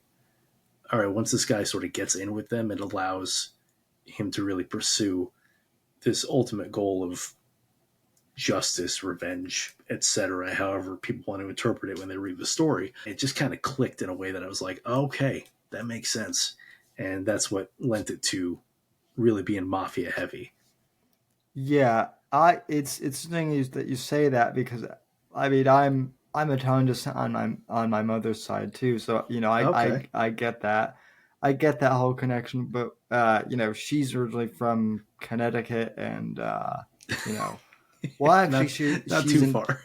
all right, once this guy sort of gets in with them, it allows him to really pursue this ultimate goal of justice, revenge, etc., however people want to interpret it when they read the story. It just kind of clicked in a way that I was like, okay, that makes sense. And that's what lent it to really being mafia heavy. Yeah, it's interesting that you say that, because I mean I'm Italian descent on my mother's side too, so I get that. I get that whole connection, but she's originally from Connecticut, and well, actually, she's too far.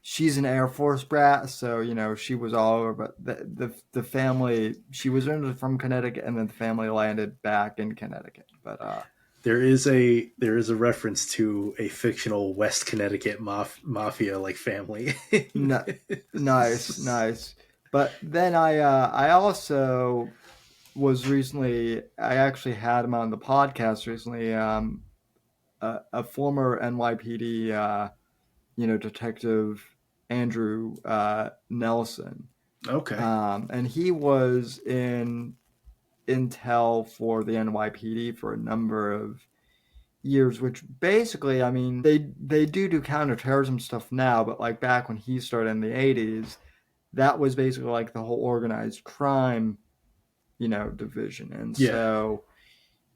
She's an Air Force brat, so she was all over. But the family, she was originally from Connecticut, and then the family landed back in Connecticut. But there is a reference to a fictional West Connecticut mafia like family. Nice. But then I also was recently, I actually had him on the podcast recently, a former NYPD, detective, Andrew Nelson. Okay. And he was in intel for the NYPD for a number of years, which basically, I mean, they do counterterrorism stuff now, but like back when he started in the 80s, that was basically like the whole organized crime division. And so,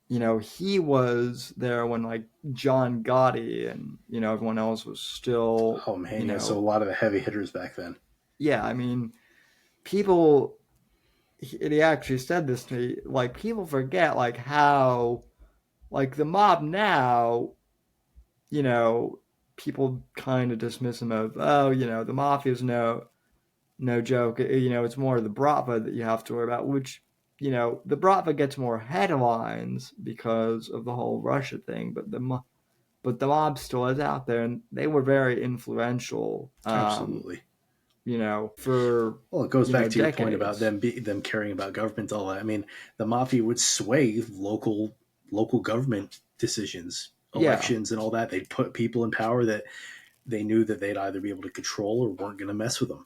he was there when like John Gotti and, everyone else was still. Oh man, so a lot of the heavy hitters back then. Yeah, I mean, people, he actually said this to me, like people forget like how, like the mob now, people kind of dismiss them of, the mafia's no joke. It's more the Bratva that you have to worry about, which, the Bratva gets more headlines because of the whole Russia thing, but the mob still is out there, and they were very influential. Absolutely. for Well, it goes back to your point decades. about them caring about government, all that. I mean, the mafia would sway local government decisions, Yeah, elections, and all that. They'd put people in power that they knew that they'd either be able to control or weren't going to mess with them.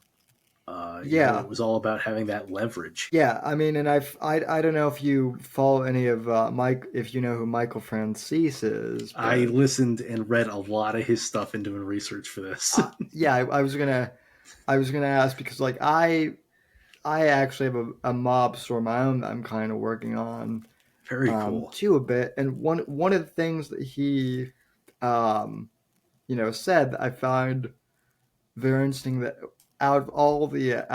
yeah, It was all about having that leverage. yeah. I mean, and I don't know if you follow any of Mike, if you know who Michael Francis is, I but listened and read a lot of his stuff in doing research for this. yeah, I was gonna ask because like I actually have a mob store of my own that I'm kind of working on Very cool. too a bit, and one of the things that he um said that I find very interesting, that out of all the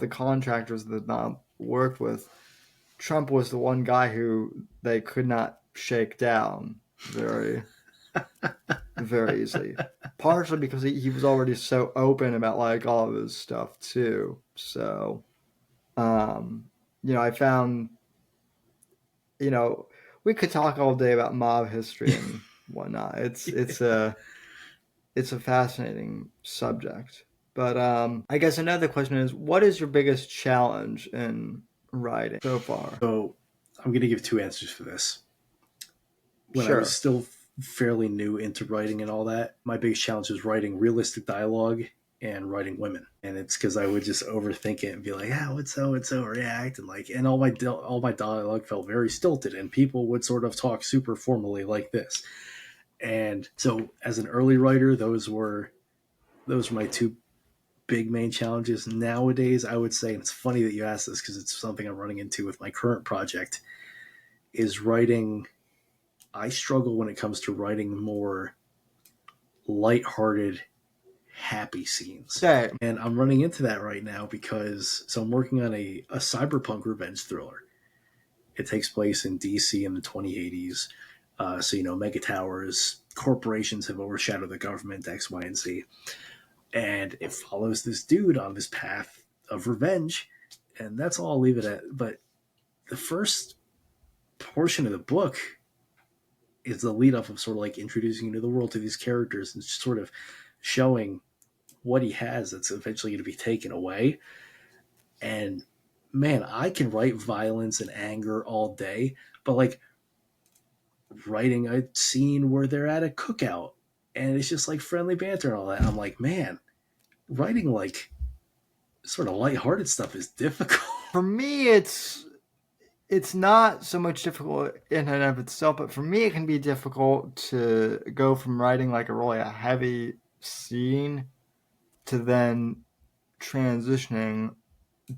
contractors that Bob worked with, Trump was the one guy who they could not shake down very, very easily. Partially because he was already so open about like all of his stuff too. So, I found, you know, we could talk all day about mob history and whatnot. It's a fascinating subject. But I guess another question is, what is your biggest challenge in writing so far? So I'm going to give two answers for this. When I was Sure. still fairly new into writing and all that, my biggest challenge was writing realistic dialogue and writing women. And it's because I would just overthink it and be like, "Ah, what's so react," and all my dialogue felt very stilted, and people would sort of talk super formally like this. And so, as an early writer, those were my two big main challenges. Nowadays, I would say, and it's funny that you asked this because it's something I'm running into with my current project, is writing. I struggle when it comes to writing more lighthearted, happy scenes. Same. And I'm running into that right now so I'm working on a cyberpunk revenge thriller. It takes place in DC in the 2080s. Mega towers, corporations have overshadowed the government, X, Y, and Z. And it follows this dude on this path of revenge. And that's all I'll leave it at. But the first portion of the book is the lead up of sort of like introducing you to the world, to these characters, and sort of showing what he has that's eventually going to be taken away. And man, I can write violence and anger all day, but like writing a scene where they're at a cookout and it's just like friendly banter and all that, I'm like, man, writing like sort of lighthearted stuff is difficult. For me, it's not so much difficult in and of itself, but for me, it can be difficult to go from writing like a heavy scene to then transitioning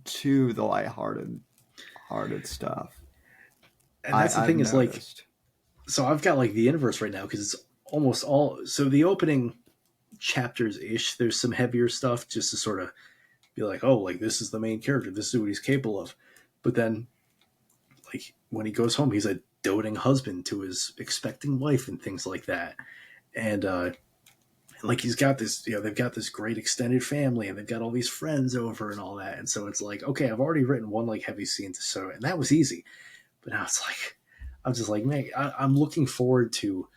to the hearted stuff. And that's the I've thing is like, noticed. so I've got like the inverse right now because it's almost all. So the opening chapters ish, there's some heavier stuff just to sort of be like, oh, like this is the main character, this is what he's capable of. But then, like when he goes home, he's a doting husband to his expecting wife and things like that. And like he's got this, they've got this great extended family and they've got all these friends over and all that. And so it's like, okay, I've already written one like heavy scene to show, and that was easy. But now it's like, I'm just like, man, I'm looking forward to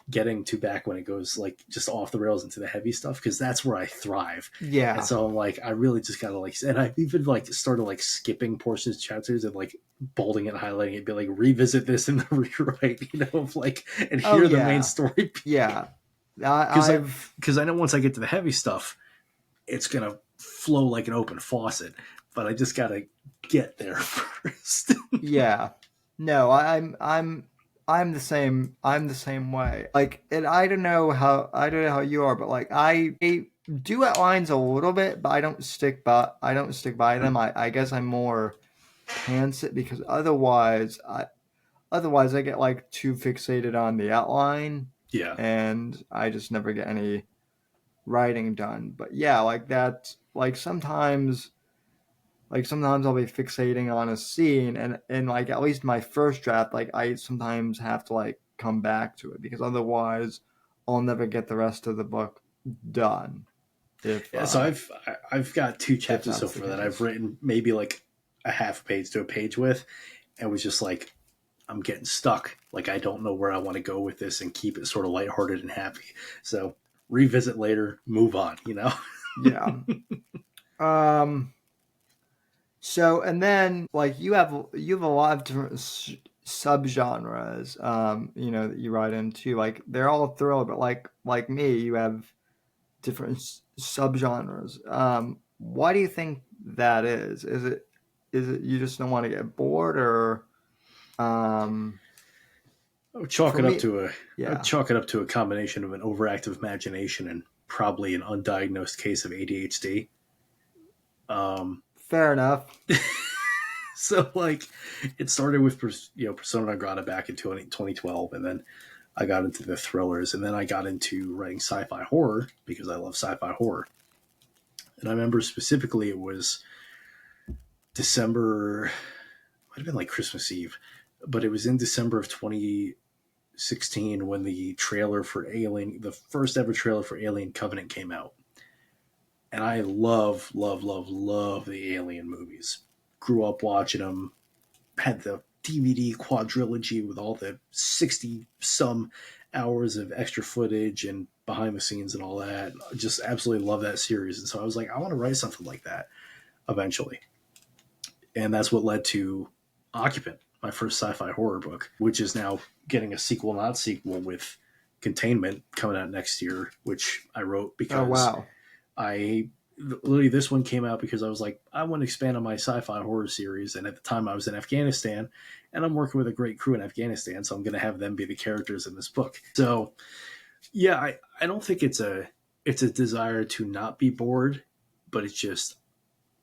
getting to back when it goes like just off the rails into the heavy stuff, because that's where I thrive. Yeah. And so I'm like, I really just gotta like, and I've even like started like skipping portions, chapters, and like bolding it and highlighting it, be like, revisit this in the rewrite, of like, and hear the main story. Yeah. Because I know once I get to the heavy stuff, it's gonna flow like an open faucet, but I just gotta get there first. Yeah. No, I'm the same. I'm the same way. Like, and I don't know how you are, but like I do outlines a little bit, but I don't stick by them. I guess I'm more pants it because otherwise I get like too fixated on the outline. Yeah. And I just never get any writing done. But yeah, like that. Like sometimes I'll be fixating on a scene, and like at least my first draft, like I sometimes have to like come back to it because otherwise I'll never get the rest of the book done. So I've got two chapters so far that I've written maybe like a half page to a page with, and was just like, I'm getting stuck. Like I don't know where I want to go with this and keep it sort of lighthearted and happy. So revisit later, move on, Yeah. So, and then like you have a lot of different subgenres, that you write into. Like they're all thriller, but like me, you have different subgenres. Why do you think that is? Is it you just don't want to get bored, or um, I would chalk for it up me? to Yeah, a combination of an overactive imagination and probably an undiagnosed case of ADHD. fair enough. So like, it started with Persona Non Grata back in 2012, and then I got into the thrillers, and then I got into writing sci-fi horror because I love sci-fi horror. And I remember specifically it was December, might have been like Christmas Eve, but it was in December of 2016 when the first ever trailer for Alien Covenant came out. And I love, love, love, love the Alien movies. Grew up watching them, had the DVD quadrilogy with all the 60 some hours of extra footage and behind the scenes and all that. I just absolutely love that series. And so I was like, I want to write something like that eventually. And that's what led to Occupant, my first sci-fi horror book, which is now getting a sequel, not sequel, with Containment coming out next year, which I wrote because Oh wow. literally this one came out because I was like, I want to expand on my sci-fi horror series. And at the time I was in Afghanistan, and I'm working with a great crew in Afghanistan, so I'm going to have them be the characters in this book. So yeah, I don't think it's a desire to not be bored, but it's just,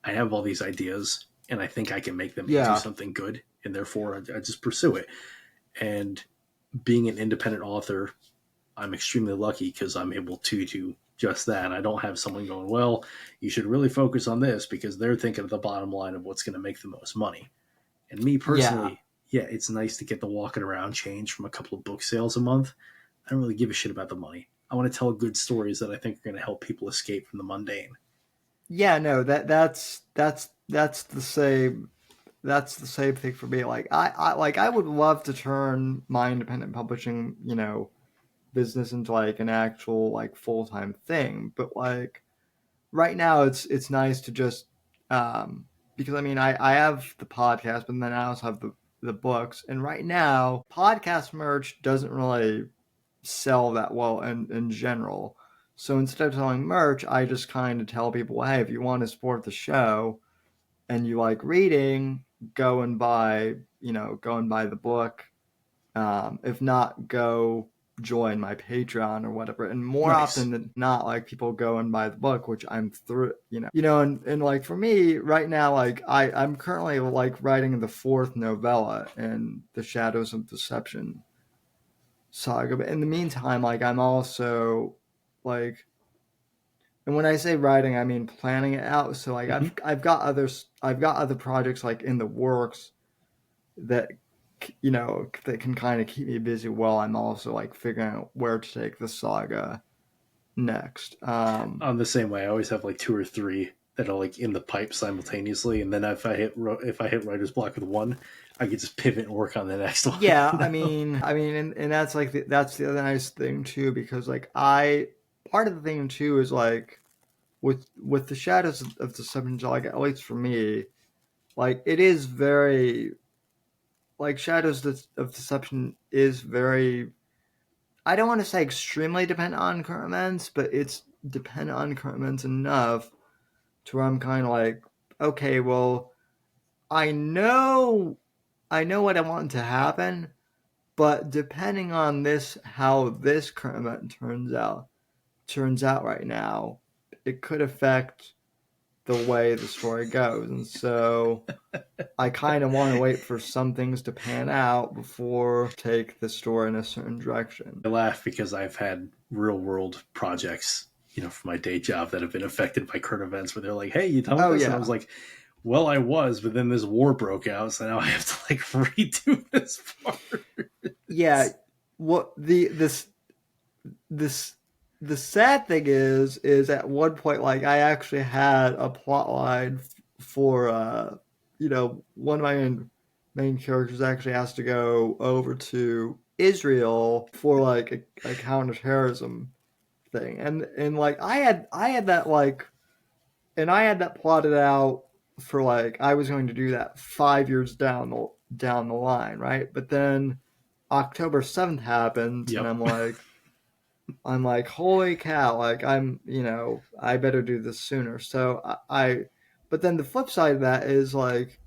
I have all these ideas and I think I can make them Yeah. into something good. And therefore I just pursue it. And being an independent author, I'm extremely lucky because I'm able to do just that. And I don't have someone going, well, you should really focus on this because they're thinking of the bottom line of what's going to make the most money. And me personally, yeah, it's nice to get the walking around change from a couple of book sales a month. I don't really give a shit about the money. I want to tell good stories that I think are going to help people escape from the mundane. Yeah, no, that's the same. That's the same thing for me. Like I would love to turn my independent publishing, business into like an actual like full-time thing, but like right now it's nice to just because I mean I have the podcast, but then I also have the books, and right now podcast merch doesn't really sell that well in general. So instead of selling merch, I just kind of tell people, hey, if you want to support the show and you like reading, go and buy the book. If not, go join my Patreon or whatever. And more Nice. often than not, like people go and buy the book, which I'm through, and like for me right now, like I'm currently like writing the fourth novella in the Shadows of Deception saga. But in the meantime, like I'm also like, and when I say writing, I mean planning it out. So like I've got other projects like in the works that that can kind of keep me busy while I'm also like figuring out where to take the saga next. I'm the same way. I always have like 2 or 3 that are like in the pipe simultaneously, and then if I hit writer's block with one, I can just pivot and work on the next one. Yeah, I mean, and that's like that's the other nice thing too, because like part of the thing too is like with the Shadows of Deception, like at least for me, like it is very like Shadows of Deception is very, I don't want to say extremely dependent on current events, but it's dependent on current events enough to where I'm kind of like, okay, well, I know what I want to happen, but depending on how this current event turns out right now, it could affect the way the story goes. And so I kind of want to wait for some things to pan out before take the story in a certain direction. I laugh because I've had real world projects, for my day job that have been affected by current events where they're like, hey, you done with this? Yeah. And I was like, well, I was, but then this war broke out, so now I have to like redo this part. Yeah. What the sad thing is at one point, like I actually had a plot line for one of my main characters actually has to go over to Israel for like a counterterrorism thing, and like I had that like, and I had that plotted out for like I was going to do that 5 years down the line, right? But then October 7th happened, Yep. and I'm like, holy cow! Like I better do this sooner. So but then the flip side of that is like,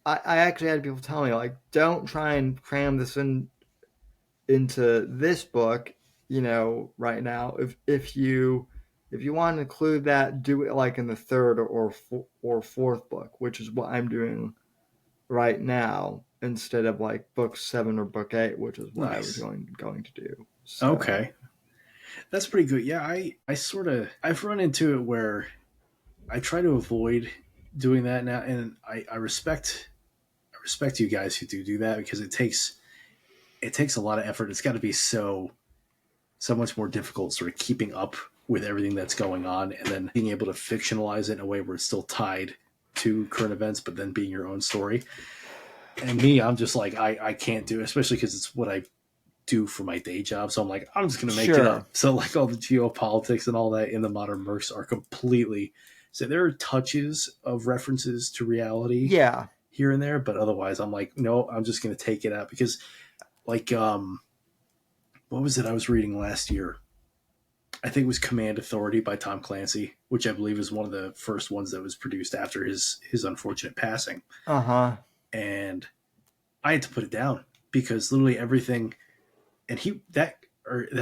I actually had people tell me like, don't try and cram this into this book, right now. If you want to include that, do it like in the third or fourth book, which is what I'm doing right now, instead of like book 7 or book 8, which is what I was going to do. So. Okay. That's pretty good. Yeah, I've run into it where I try to avoid doing that now, and I respect you guys who do that, because it takes a lot of effort. It's got to be so much more difficult, sort of keeping up with everything that's going on, and then being able to fictionalize it in a way where it's still tied to current events, but then being your own story. And me, I'm just like, I can't do it, especially because it's what I do for my day job. So I'm like, I'm just going to make it up. So like all the geopolitics and all that in the modern mercs are completely, so there are touches of references to reality here and there, but otherwise I'm like, no, I'm just going to take it out, because like, what was it I was reading last year? I think it was Command Authority by Tom Clancy, which I believe is one of the first ones that was produced after his unfortunate passing. And I had to put it down because literally everything, and that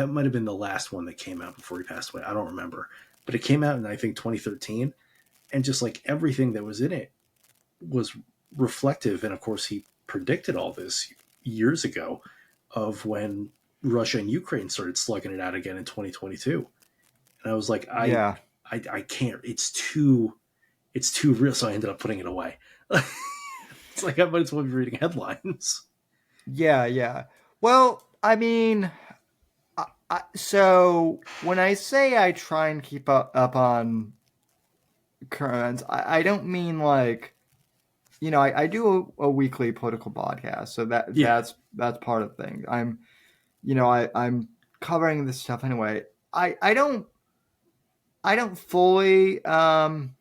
might have been the last one that came out before he passed away. I don't remember, but it came out in, I think, 2013, and just like everything that was in it was reflective. And of course, he predicted all this years ago of when Russia and Ukraine started slugging it out again in 2022. And I was like, I can't, it's too real. So I ended up putting it away. It's like, I might as well be reading headlines. Yeah. Well, I mean, so when I say I try and keep up on current events, I don't mean like, I do a weekly political podcast, so that's part of the thing. I'm covering this stuff anyway. I don't fully, I'm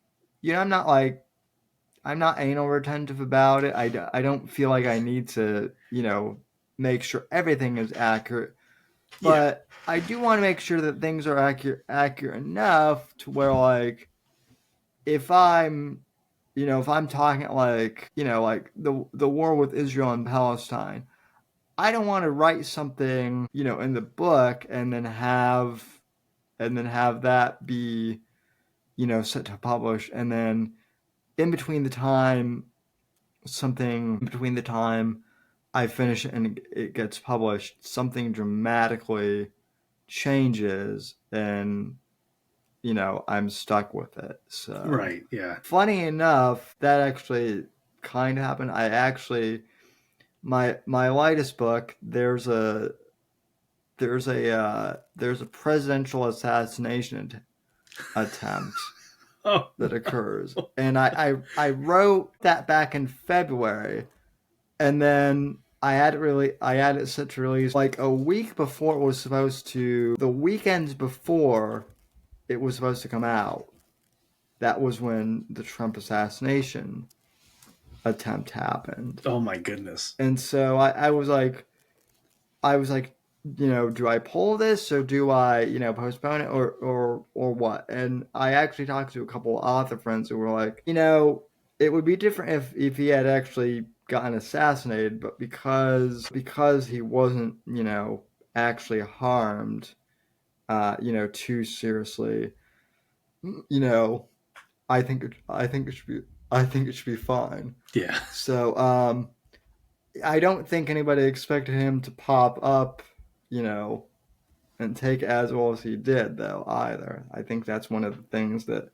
not anal retentive about it. I don't feel like I need to, make sure everything is accurate. But I do want to make sure that things are accurate enough to where, like, if I'm talking like, like the war with Israel and Palestine, I don't want to write something, in the book and then have that be, set to publish, and then between the time I finish it and it gets published, something dramatically changes, and I'm stuck with it. So Right, yeah. Funny enough, that actually kind of happened. I actually, my latest book, there's a presidential assassination attempt that occurs, and I wrote that back in February, and then I had it set to release like a week before it was supposed to. The weekends before it was supposed to come out, that was when the Trump assassination attempt happened. Oh my goodness. And so I was like, do I pull this, or do I, postpone it, or what? And I actually talked to a couple of author friends who were like, it would be different if he had actually gotten assassinated, but because he wasn't, actually harmed, too seriously, I think it should be fine. Yeah. So I don't think anybody expected him to pop up, and take as well as he did, though, either. I think that's one of the things that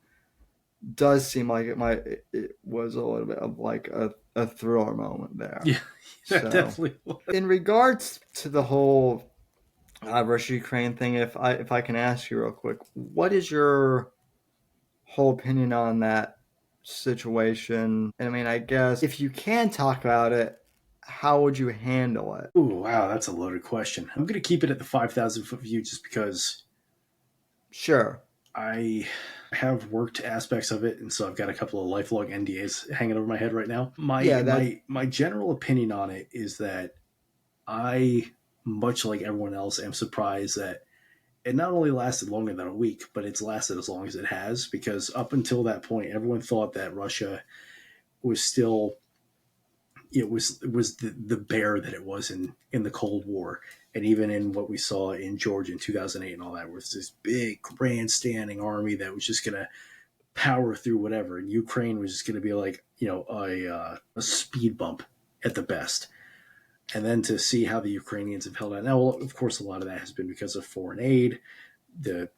does seem like it was a little bit of like a thriller moment there. Yeah, so, definitely was. In regards to the whole Russia-Ukraine thing, if I can ask you real quick, what is your whole opinion on that situation? I mean, I guess if you can talk about it, how would you handle it? Ooh, wow, that's a loaded question. I'm going to keep it at the 5,000 foot view just because Sure. I have worked aspects of it, and so I've got a couple of lifelong NDAs hanging over my head right now. Yeah, My general opinion on it is that I, much like everyone else, am surprised that it not only lasted longer than a week, but it's lasted as long as it has, because up until that point, everyone thought that Russia was still it was the bear that it was in the Cold War, and even in what we saw in Georgia in 2008 and all that, was this big grandstanding army that was just gonna power through whatever, and Ukraine was just gonna be like a speed bump at the best. And then to see how the Ukrainians have held out. Now, well, of course, a lot of that has been because of foreign aid, the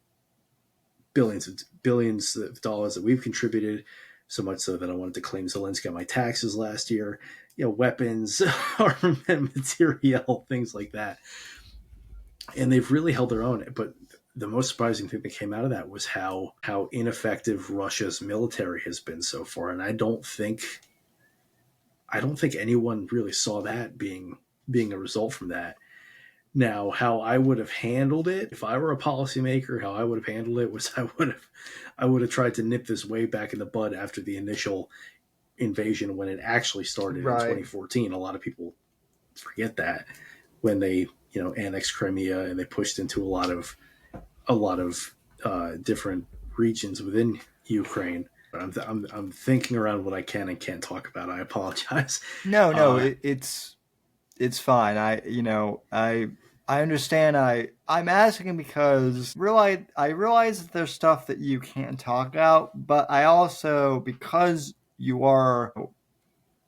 billions of dollars that we've contributed, so much so that I wanted to claim Zelensky on my taxes last year. Weapons, armament, material, things like that. And they've really held their own. But the most surprising thing that came out of that was how ineffective Russia's military has been so far. And I don't think anyone really saw that being a result from that. Now, how I would have handled it if I were a policymaker, how I would have handled it was I would have tried to nip this way back in the bud after the initial invasion when it actually started in 2014. A lot of people forget that, when they annexed Crimea and they pushed into a lot of different regions within Ukraine. I'm thinking around what I can and can't talk about. I apologize. No, it's fine. I understand. I'm asking because I realize that there's stuff that you can't talk about, but I also, because you are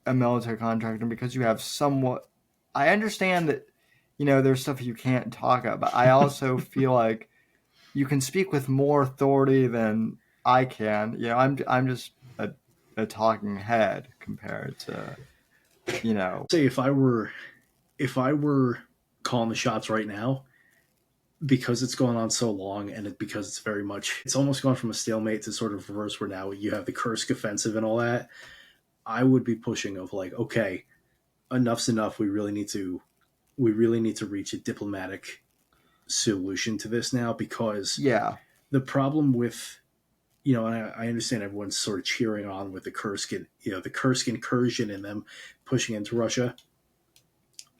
a military contractor, because you have somewhat, I understand that there's stuff you can't talk about, but I also feel like you can speak with more authority than I can. I'm just a talking head compared to say if I were calling the shots right now, because it's gone on so long, and because it's almost gone from a stalemate to sort of reverse, where now you have the Kursk offensive and all that. I would be pushing of like, okay, enough's enough. We really need to reach a diplomatic solution to this now, because the problem with, and I understand everyone's sort of cheering on with the Kursk incursion and them pushing into Russia.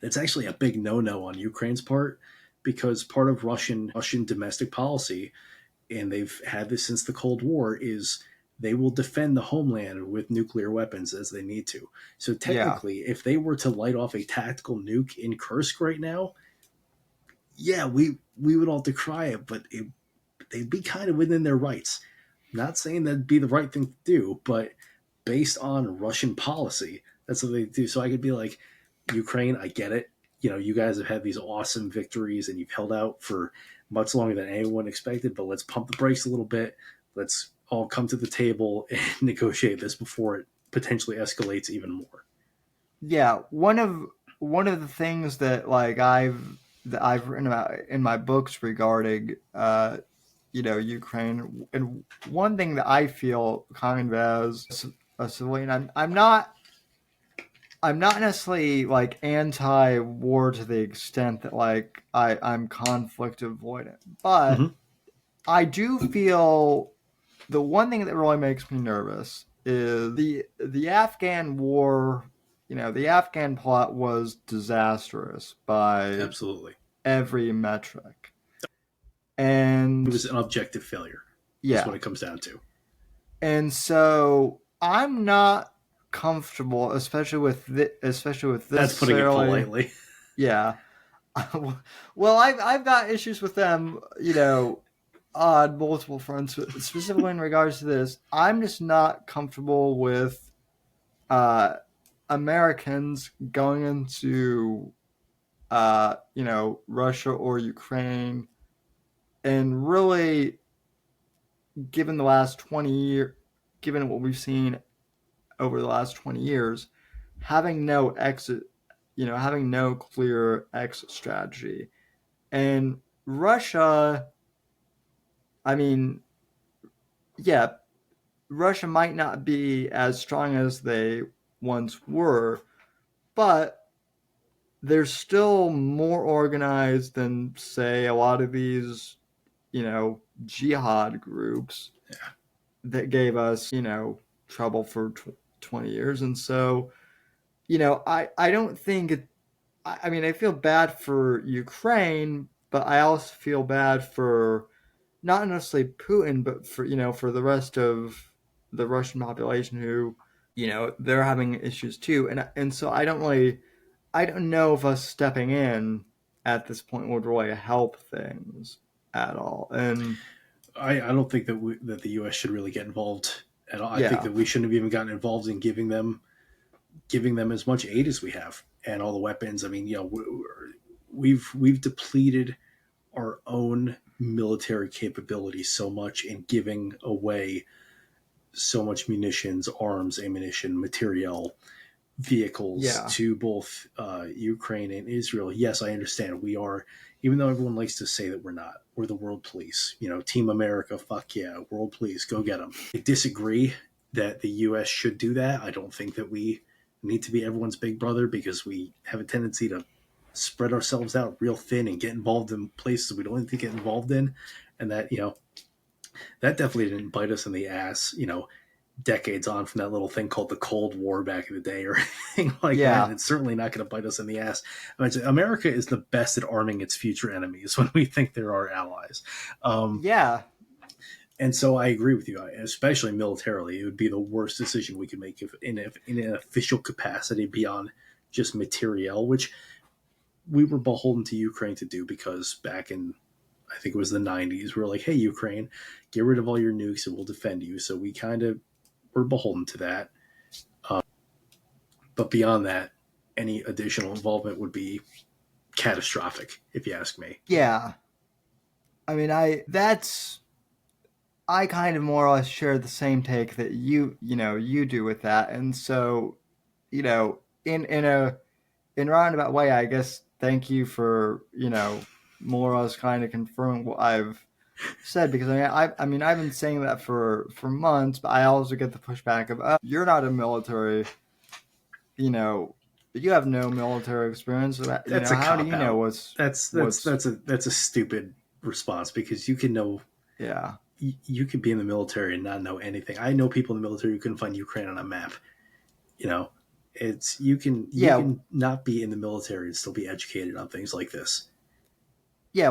It's actually a big no-no on Ukraine's part, because part of Russian domestic policy, and they've had this since the Cold War, is they will defend the homeland with nuclear weapons as they need to. So technically, if they were to light off a tactical nuke in Kursk right now, we would all decry it, but they'd be kind of within their rights. I'm not saying that'd be the right thing to do, but based on Russian policy, that's what they do. So I could be like, Ukraine, I get it. You guys have had these awesome victories and you've held out for much longer than anyone expected, but let's pump the brakes a little bit. Let's all come to the table and negotiate this before it potentially escalates even more. Yeah, one of the things that I've written about in my books regarding Ukraine, and one thing that I feel kind of as a civilian, I'm not necessarily like anti-war to the extent that I'm conflict avoidant, but I do feel the one thing that really makes me nervous is the Afghan war. The Afghan plot was disastrous by Absolutely every metric, and it was an objective failure. That's what it comes down to. And so I'm not comfortable, especially with this. That's putting it politely. Yeah. Well, I've got issues with them, on multiple fronts, specifically in regards to this. I'm just not comfortable with Americans going into Russia or Ukraine, and really, given what we've seen over the last 20 years, having no clear exit strategy. And Russia, Russia might not be as strong as they once were, but they're still more organized than, say, a lot of these jihad groups that gave us, trouble for 20 years. And so, I don't think I feel bad for Ukraine, but I also feel bad for not necessarily Putin, but for the rest of the Russian population who, they're having issues too. And so I don't know if us stepping in at this point would really help things at all. And I don't think that the U.S. should really get involved at all. I think yeah, that we shouldn't have even gotten involved in giving them as much aid as we have and all the weapons. I mean, we've depleted our own military capability so much in giving away so much munitions, arms, ammunition, materiel, vehicles yeah, to both Ukraine and Israel. Yes, I understand. We are, even though everyone likes to say that we're not, we're the world police. Team America, fuck yeah, world police, go get them. I disagree that the U.S. should do that. I don't think that we need to be everyone's big brother because we have a tendency to spread ourselves out real thin and get involved in places we don't need to get involved in. And that, that definitely didn't bite us in the ass, decades on from that little thing called the Cold War back in the day or anything like that. And it's certainly not going to bite us in the ass. America is the best at arming its future enemies when we think they're our allies. yeah, And so I agree with you, especially militarily. It would be the worst decision we could make if in an official capacity beyond just materiel, which we were beholden to Ukraine to do because back in, I think it was the 90s, we were like, hey, Ukraine, get rid of all your nukes and we'll defend you. So we kind of were beholden to that. But beyond that, any additional involvement would be catastrophic, if you ask me. yeah. I mean, I kind of more or less share the same take that you do with that. And so, in a roundabout way, I guess, thank you for, more or less kind of confirming what I've said, because I've been saying that for months, but I also get the pushback of, you're not a military, you have no military experience. That's a how do you cop-out. know what's that's a stupid response because you can know. Yeah. You could be in the military and not know anything. I know people in the military who couldn't find Ukraine on a map. You can not be in the military and still be educated on things like this. Yeah,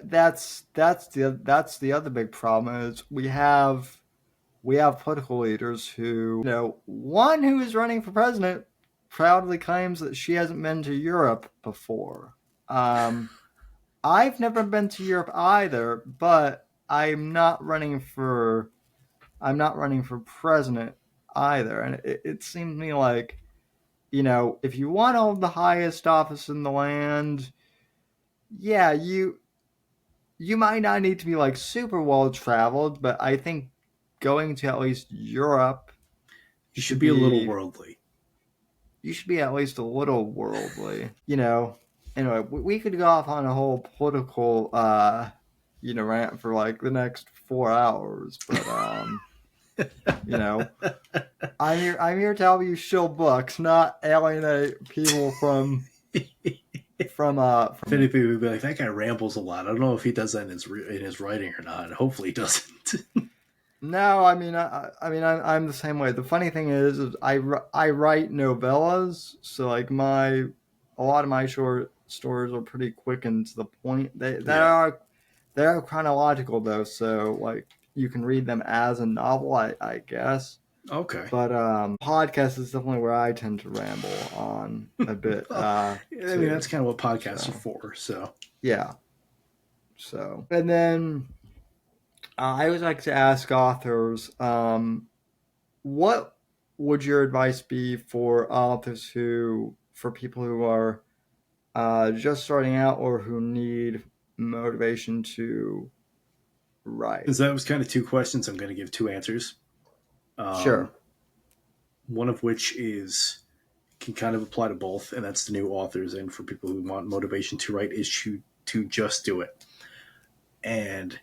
that's the other big problem is we have political leaders who, one who is running for president proudly claims that she hasn't been to Europe before. I've never been to Europe either, but I'm not running for president either. And it seems to me like, if you want to hold the highest office in the land, yeah, you might not need to be like super well traveled, but I think going to at least Europe, you should be a little worldly. You should be at least a little worldly. Anyway, we could go off on a whole political rant for like the next 4 hours, but I'm here to help you shill books, not alienate people from If anything, we'd be like, that guy rambles a lot. I don't know if he does that in his writing or not. Hopefully he doesn't. No, I'm the same way. The funny thing is I write novellas, so like a lot of my short stories are pretty quick and to the point. They are chronological though, so like you can read them as a novel, I guess. Okay. But podcast is definitely where I tend to ramble on a bit. That's kind of what podcasts are for. So yeah. So and then I always like to ask authors, what would your advice be for authors for people who are just starting out or who need motivation to write? Because that was kind of 2 questions. I'm going to give 2 answers. Sure. One of which can kind of apply to both, and that's the new authors. And for people who want motivation to write, is to just do it. And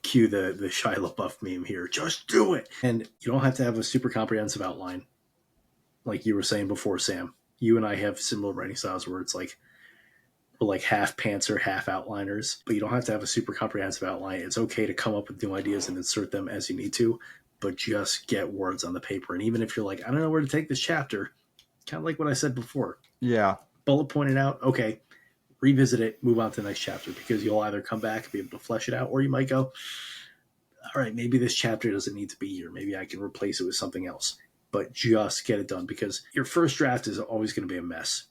cue the Shia LaBeouf meme here. Just do it. And you don't have to have a super comprehensive outline, like you were saying before, Sam. You and I have similar writing styles where it's like or like half pantser, half outliners, but you don't have to have a super comprehensive outline. It's okay to come up with new ideas and insert them as you need to, but just get words on the paper. And even if you're like, I don't know where to take this chapter, kind of like what I said before, Yeah. bullet point it out. Okay, revisit it, move on to the next chapter, because you'll either come back and be able to flesh it out, or you might go, all right, maybe this chapter doesn't need to be here. Maybe I can replace it with something else. But just get it done, because your first draft is always going to be a mess.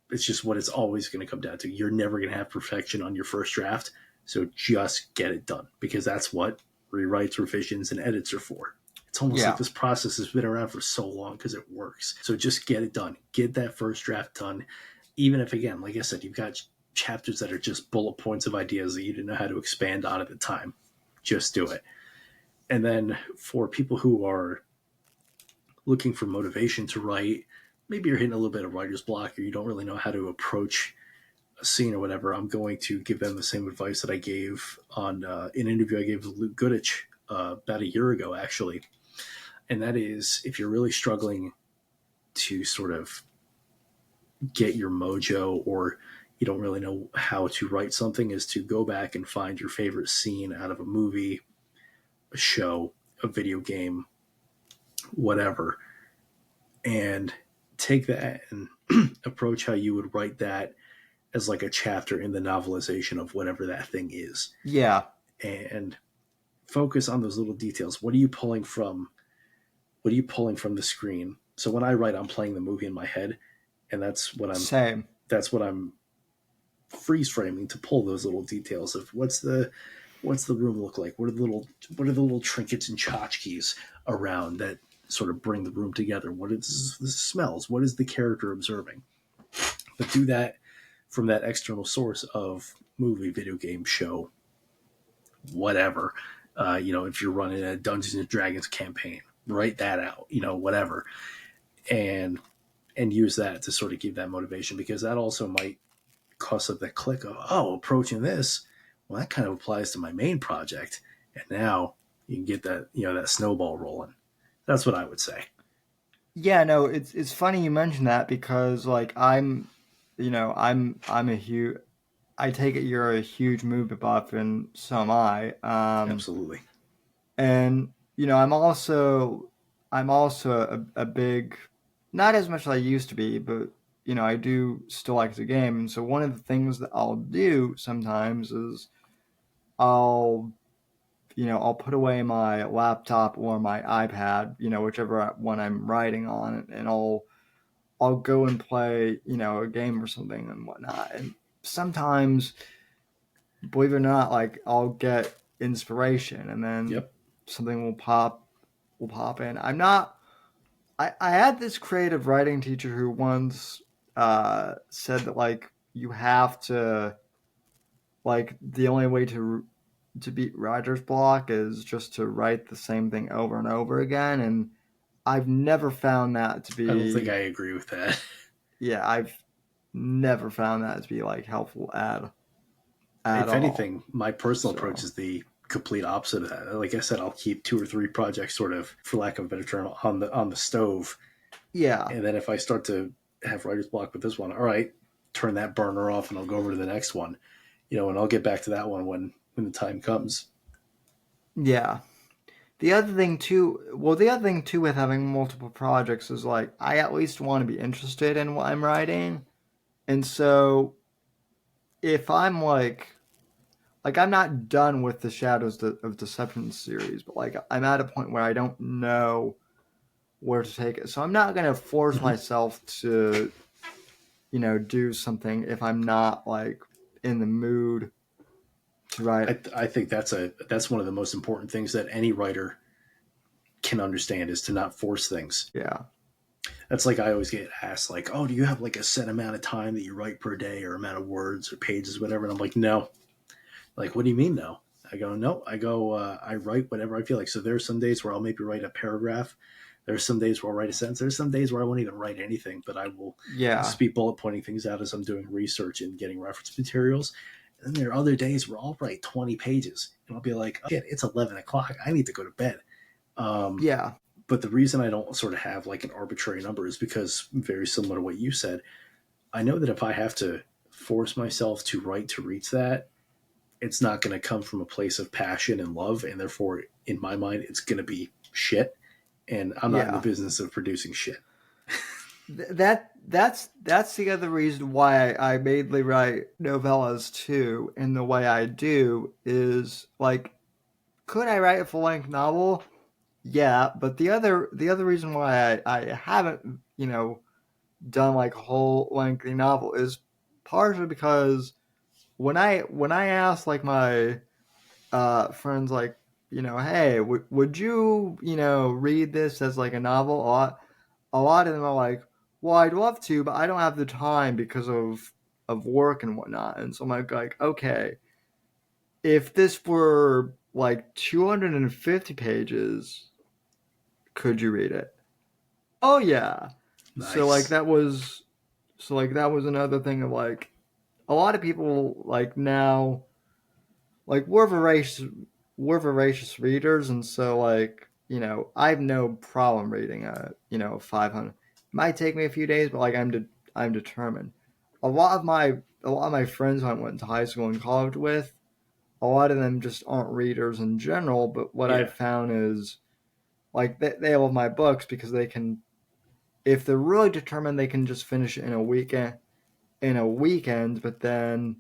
It's just what it's always going to come down to. You're never going to have perfection on your first draft. So just get it done, because that's what rewrites, revisions, and edits are for. It's almost like this process has been around for so long because it works. So just get it done. Get that first draft done. Even if, again, like I said, you've got chapters that are just bullet points of ideas that you didn't know how to expand on at the time. Just do it. And then for people who are looking for motivation to write, maybe you're hitting a little bit of writer's block, or you don't really know how to approach a scene or whatever, I'm going to give them the same advice that I gave on an interview I gave with Luke Goodich about a year ago, actually. And that is, if you're really struggling to sort of get your mojo, or you don't really know how to write something, is to go back and find your favorite scene out of a movie, a show, a video game, whatever, and take that and approach how you would write that as like a chapter in the novelization of whatever that thing is. Yeah. And focus on those little details. What are you pulling from? What are you pulling from the screen? So when I write, I'm playing the movie in my head, and that's what I'm freeze framing, to pull those little details of what's the room look like? What are the little trinkets and tchotchkes around that sort of bring the room together? What is the smells? What is the character observing? But do that from that external source of movie, video game, show, whatever. If you're running a Dungeons and Dragons campaign, write that out, whatever. And use that to sort of give that motivation, because that also might cause the click of, approaching this, well, that kind of applies to my main project. And now you can get that, that snowball rolling. That's what I would say. Yeah, no, it's funny you mentioned that, because like I take it you're a huge movie buff, and so am I. Absolutely. And I'm also a big, not as much as I used to be, but I do still like the game. And so one of the things that I'll do sometimes is I'll put away my laptop or my iPad, whichever one I'm writing on, and I'll go and play, a game or something and whatnot. And sometimes, believe it or not, like I'll get inspiration, and then something will pop in. I had this creative writing teacher who once said that like you have to, like, the only way to beat writer's block is just to write the same thing over and over again. And I've never found that to be... I don't think I agree with that. Yeah, I've never found that to be like helpful at if all. anything, my personal approach is the complete opposite of that. Like I said, I'll keep 2 or 3 projects sort of, for lack of a better term, on the stove. Yeah. And then if I start to have writer's block with this one, all right, turn that burner off and I'll go over to the next one. And I'll get back to that one when the time comes. Yeah. The other thing too with having multiple projects is like I at least want to be interested in what I'm writing. And so if I'm like I'm not done with the Shadows of Deception series, but like I'm at a point where I don't know where to take it. So I'm not going to force myself to do something if I'm not like in the mood to write. I think that's one of the most important things that any writer can understand, is to not force things. Yeah. That's like, I always get asked like, do you have like a set amount of time that you write per day, or amount of words or pages, whatever? And I'm like, no. Like, what do you mean no? I go, no. I go, I write whatever I feel like. So there's some days where I'll maybe write a paragraph. There's some days where I'll write a sentence. There's some days where I won't even write anything, but I will just be bullet pointing things out as I'm doing research and getting reference materials. And then there are other days where I'll write 20 pages and I'll be like, oh, shit, it's 11 o'clock. I need to go to bed. But the reason I don't sort of have like an arbitrary number is because, very similar to what you said, I know that if I have to force myself to write to reach that, it's not going to come from a place of passion and love, and therefore, in my mind, it's going to be shit. And I'm not in the Yeah. business of producing shit. That's the other reason why I mainly write novellas too. And the way I do is like, could I write a full length novel? Yeah, but the other reason why I haven't done like a whole lengthy novel is partially because when I ask like my friends like hey would you read this as like a novel, a lot of them are like, well, I'd love to, but I don't have the time because of work and whatnot. And so I'm like okay, if this were like 250 pages, could you read it? Oh yeah. So like Nice. that was another thing of like a lot of people like now like we're voracious readers, and so like I have no problem reading a 500. It might take me a few days, but like I'm determined. A lot of my friends I went to high school and college with, a lot of them just aren't readers in general. But what Yeah. I've found is like they love my books because they can, if they're really determined, they can just finish it in a weekend. But then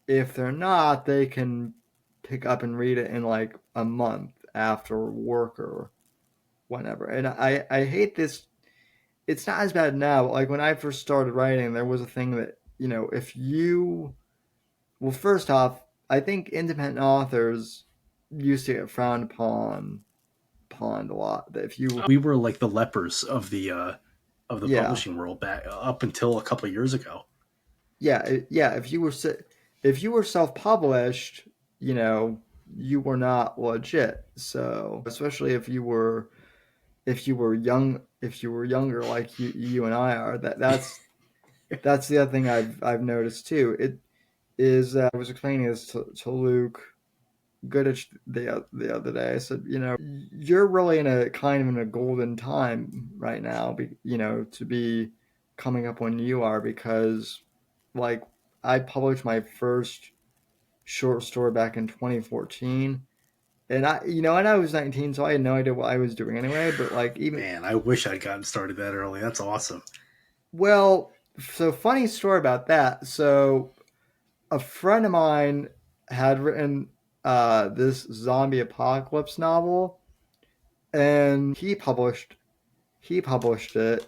if they're not, they can pick up and read it in like a month after work or whenever. And I hate this. It's not as bad now, but like when I first started writing, there was a thing that, if you, well, first off, I think independent authors used to get frowned upon a lot. That if you, We were like the lepers of the yeah, publishing world back up until a couple of years ago. yeah, if you were self-published, you were not legit. So especially if you were younger like you and I are, that's the other thing I've noticed too. It is I was explaining this to Luke Goodich the other day. I said, you're really in a golden time right now, to be coming up when you are, because like I published my first short story back in 2014. And I was 19, so I had no idea what I was doing anyway. But like even Man, I wish I'd gotten started that early. That's awesome. well, so funny story about that. So a friend of mine had written this zombie apocalypse novel, and he published it,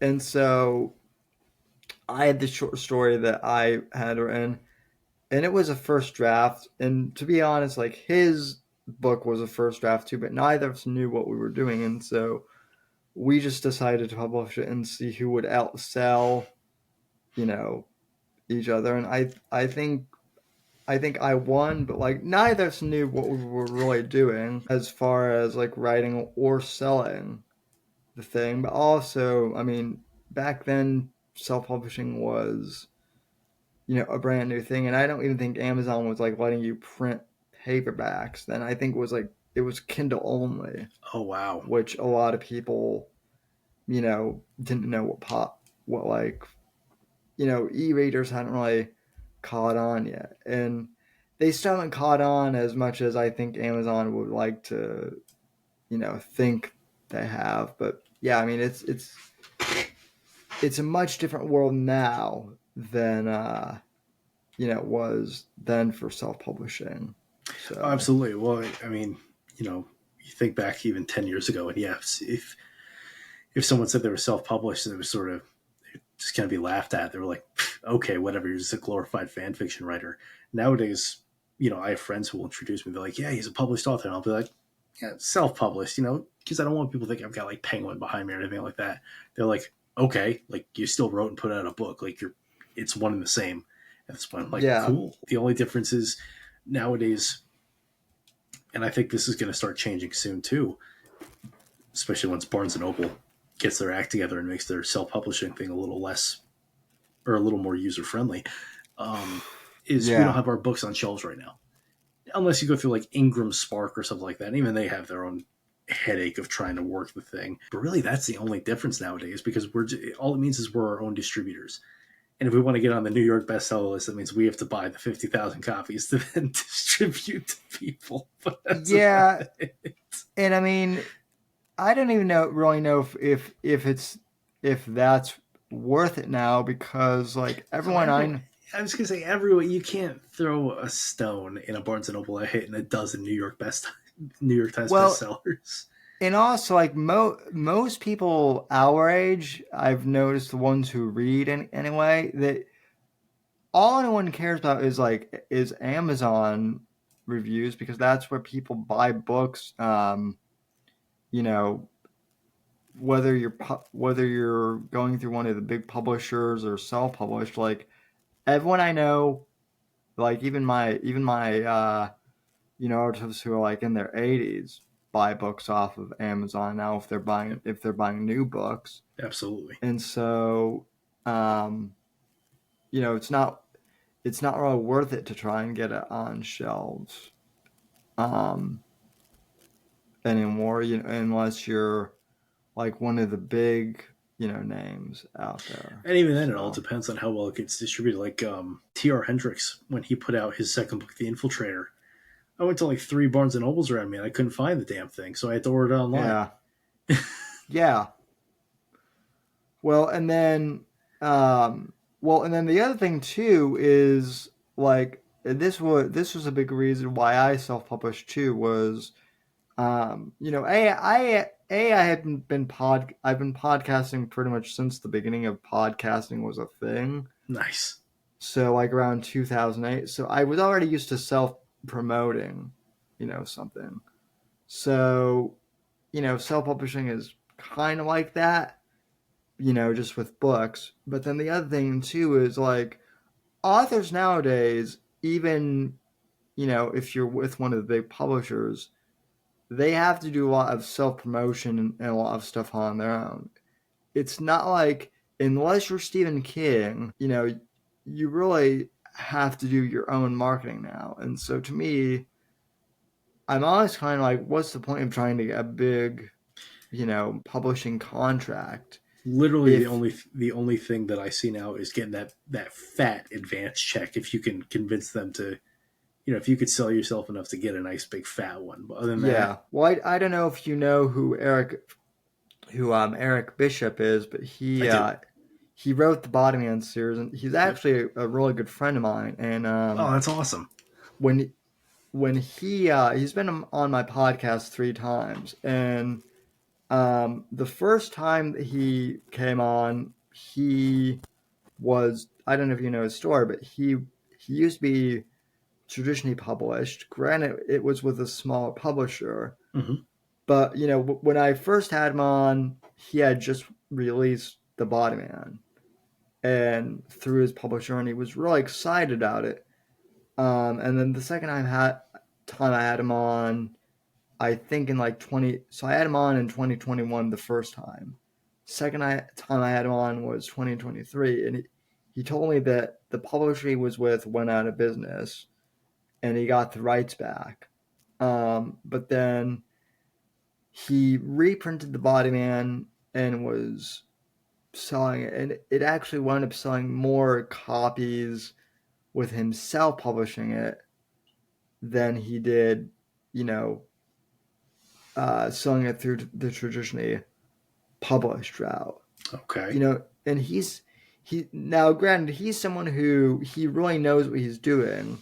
and so I had this short story that I had written, and it was a first draft. And to be honest, like his book was a first draft too, but neither of us knew what we were doing, and so we just decided to publish it and see who would outsell, you know, each other. And I think I won, but like neither of us knew what we were really doing as far as like writing or selling the thing. But also, I mean, back then self-publishing was, a brand new thing, and I don't even think Amazon was like letting you print paperbacks. Then I think it was Kindle only, Oh wow. which a lot of people, didn't know what like, e-readers hadn't really caught on yet. And they still haven't caught on as much as I think Amazon would like to, think they have. But yeah, I mean, it's a much different world now than, it was then for self-publishing. Oh, So absolutely. Well, I mean, you think back even 10 years ago, and yeah, if someone said they were self-published, it was sort of just going to be laughed at. They were like, okay, whatever, you're just a glorified fan fiction writer. Nowadays, I have friends who will introduce me. They're like, yeah, he's a published author. And I'll be like, yeah, self-published, because I don't want people to think I've got like Penguin behind me or anything like that. They're like, okay, like you still wrote and put out a book. Like it's one and the same at this point. I'm like, yeah, cool. The only difference is nowadays, and I think this is going to start changing soon too, especially once Barnes and Noble gets their act together and makes their self-publishing thing a little less or a little more user-friendly, is we don't yeah, have our books on shelves right now. Unless you go through like Ingram Spark or something like that. And even they have their own headache of trying to work the thing. But really, that's the only difference nowadays, because all it means is we're our own distributors. And if we want to get on the New York bestseller list, that means we have to buy the 50,000 copies to then distribute to people. But that's Yeah, and I mean, I don't even really know if that's worth it now, because like everyone I was gonna say, everyone, you can't throw a stone in a Barnes and Noble at hitting a dozen New York Times well, bestsellers. and also like most people our age, I've noticed, the ones who read anyway, that all anyone cares about is Amazon reviews, because that's where people buy books. You know, whether you're going through one of the big publishers or self-published, like everyone I know, like even my relatives who are like in their 80s buy books off of Amazon now if they're buying new books. Absolutely. And so it's not really worth it to try and get it on shelves anymore, unless you're like one of the big names out there. And even then, it all depends on how well it gets distributed. Like T.R. Hendricks, when he put out his second book, The Infiltrator, I went to like 3 Barnes and Nobles around me, and I couldn't find the damn thing, so I had to order it online. Yeah. Yeah. Well, and then the other thing too is like this was a big reason why I self-published too, was I've been podcasting pretty much since the beginning of podcasting was a thing. Nice. So like around 2008. So I was already used to self-promoting, something. So, self-publishing is kind of like that, just with books. But then the other thing too is like authors nowadays, even, if you're with one of the big publishers, they have to do a lot of self-promotion and a lot of stuff on their own. It's not like, unless you're Stephen King, you really have to do your own marketing now. And so to me, I'm always kind of like, what's the point of trying to get a big, publishing contract? Literally, the only thing that I see now is getting that fat advance check. If you can convince them to, if you could sell yourself enough to get a nice big fat one. But other than that, well, I don't know if you know who Eric Bishop is, but he wrote the Bottom Man series, and he's actually a really good friend of mine. And oh, that's awesome. When he's been on my podcast 3 times, and the first time that he came on, he was, I don't know if you know his story, but he used to be traditionally published. Granted, it was with a small publisher, but when I first had him on, he had just released The Bottom Man, and through his publisher, and he was really excited about it. And then the second time I had him on, I think in like so I had him on in 2021 the first time. Second time I had him on was 2023, and he told me that the publisher he was with went out of business, and he got the rights back. But then he reprinted The Bottom Man and was selling it, and it actually wound up selling more copies with him self-publishing it than he did, selling it through the traditionally published route. Okay. And now granted, he's someone who he really knows what he's doing,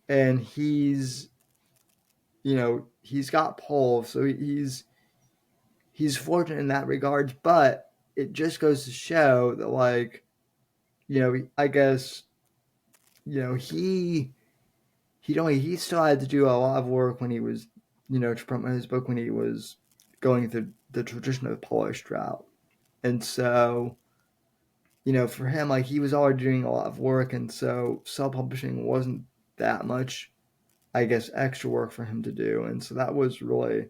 and he's got pull, so he's fortunate in that regard. But it just goes to show that, like, I guess, he still had to do a lot of work when he was, to promote his book, when he was going through the traditional published route. And so, for him, like, he was already doing a lot of work, and so self-publishing wasn't that much, I guess, extra work for him to do. And so that was really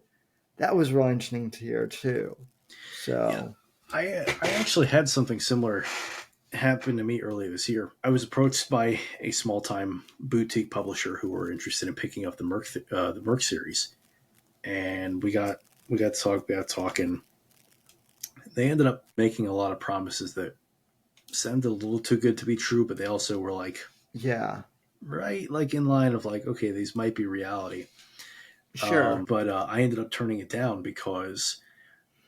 interesting to hear too. So yeah. I actually had something similar happen to me earlier this year. I was approached by a small-time boutique publisher who were interested in picking up the Merc series, and we got talking. They ended up making a lot of promises that sounded a little too good to be true, but they also were like, Yeah. right, like in line of like, okay, these might be reality. Sure. But I ended up turning it down because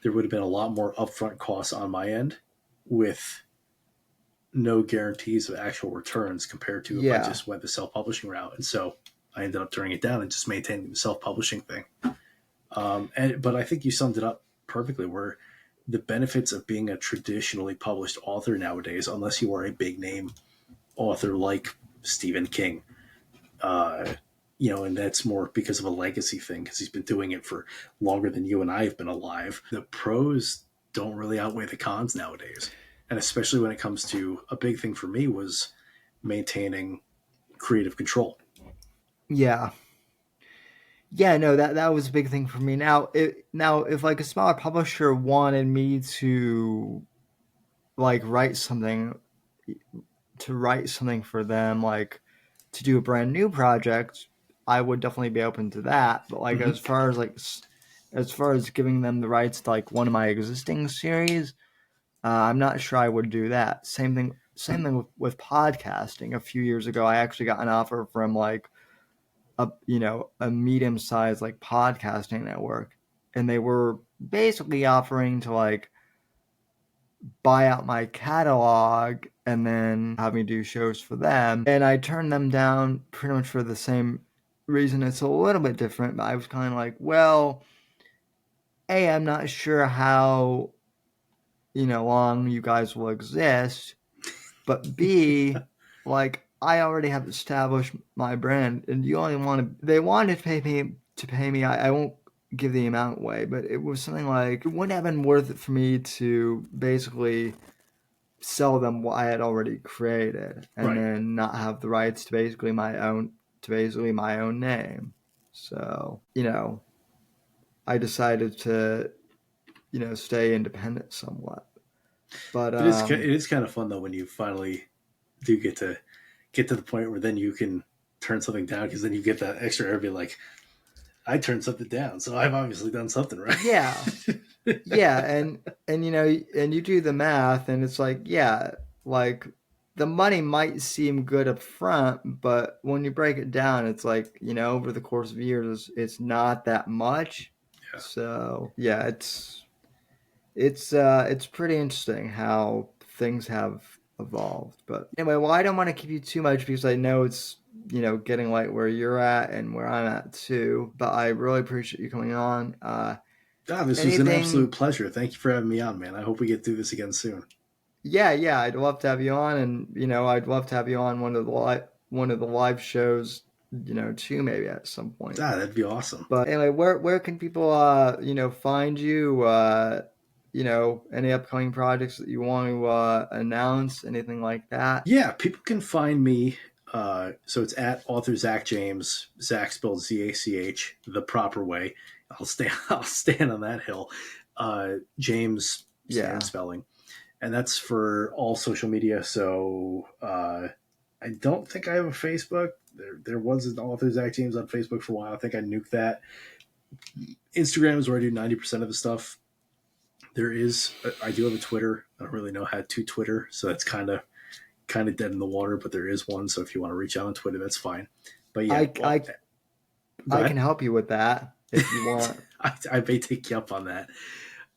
there would have been a lot more upfront costs on my end with no guarantees of actual returns compared to if I Yeah. just went the self-publishing route. And so I ended up turning it down and just maintaining the self-publishing thing. But I think you summed it up perfectly, where the benefits of being a traditionally published author nowadays, unless you are a big name author like Stephen King, and that's more because of a legacy thing, because he's been doing it for longer than you and I have been alive. The pros don't really outweigh the cons nowadays. And especially when it comes to, a big thing for me was maintaining creative control. Yeah. Yeah, no, that was a big thing for me. Now if like a smaller publisher wanted me to like write something for them, like to do a brand new project, I would definitely be open to that. But like Mm-hmm. as far as giving them the rights to like one of my existing series, I'm not sure I would do that. Same thing with podcasting. A few years ago, I actually got an offer from like a medium sized like podcasting network, and they were basically offering to like buy out my catalog and then have me do shows for them. And I turned them down pretty much for the same reason. It's a little bit different, but I was kind of like, well, A, I'm not sure how, long you guys will exist, but B, like, I already have established my brand, and they wanted to pay me, I won't give the amount away, but it was something like, it wouldn't have been worth it for me to basically sell them what I had already created, and Right. then not have the rights to basically my own name. So, I decided to, stay independent somewhat. But It is kind of fun though when you finally do get to the point where then you can turn something down, because then you get that extra air, be like, I turned something down, so I've obviously done something right. yeah, yeah, and you do the math, and it's like, yeah, like the money might seem good up front, but when you break it down, it's like, over the course of years, it's not that much. Yeah. So yeah, it's pretty interesting how things have evolved. But anyway, well, I don't want to keep you too much because I know it's getting late where you're at and where I'm at too. But I really appreciate you coming on. This was an absolute pleasure. Thank you for having me on, man. I hope we get through this again soon. Yeah, I'd love to have you on, and I'd love to have you on one of the live shows, too, maybe at some point. That'd be awesome. But anyway, where can people find you? Any upcoming projects that you want to announce, anything like that? Yeah, people can find me. So it's at author Zach James. Zach spelled Zach the proper way. I'll stand on that hill. James spelling, and that's for all social media. So I don't think I have a Facebook. There was an author Zach James on Facebook for a while. I think I nuked that. Instagram is where I do 90% of the stuff. I do have a Twitter. I don't really know how to Twitter, so that's kind of dead in the water, but there is one. So if you want to reach out on Twitter, that's fine. But yeah, I can help you with that if you want. I may take you up on that.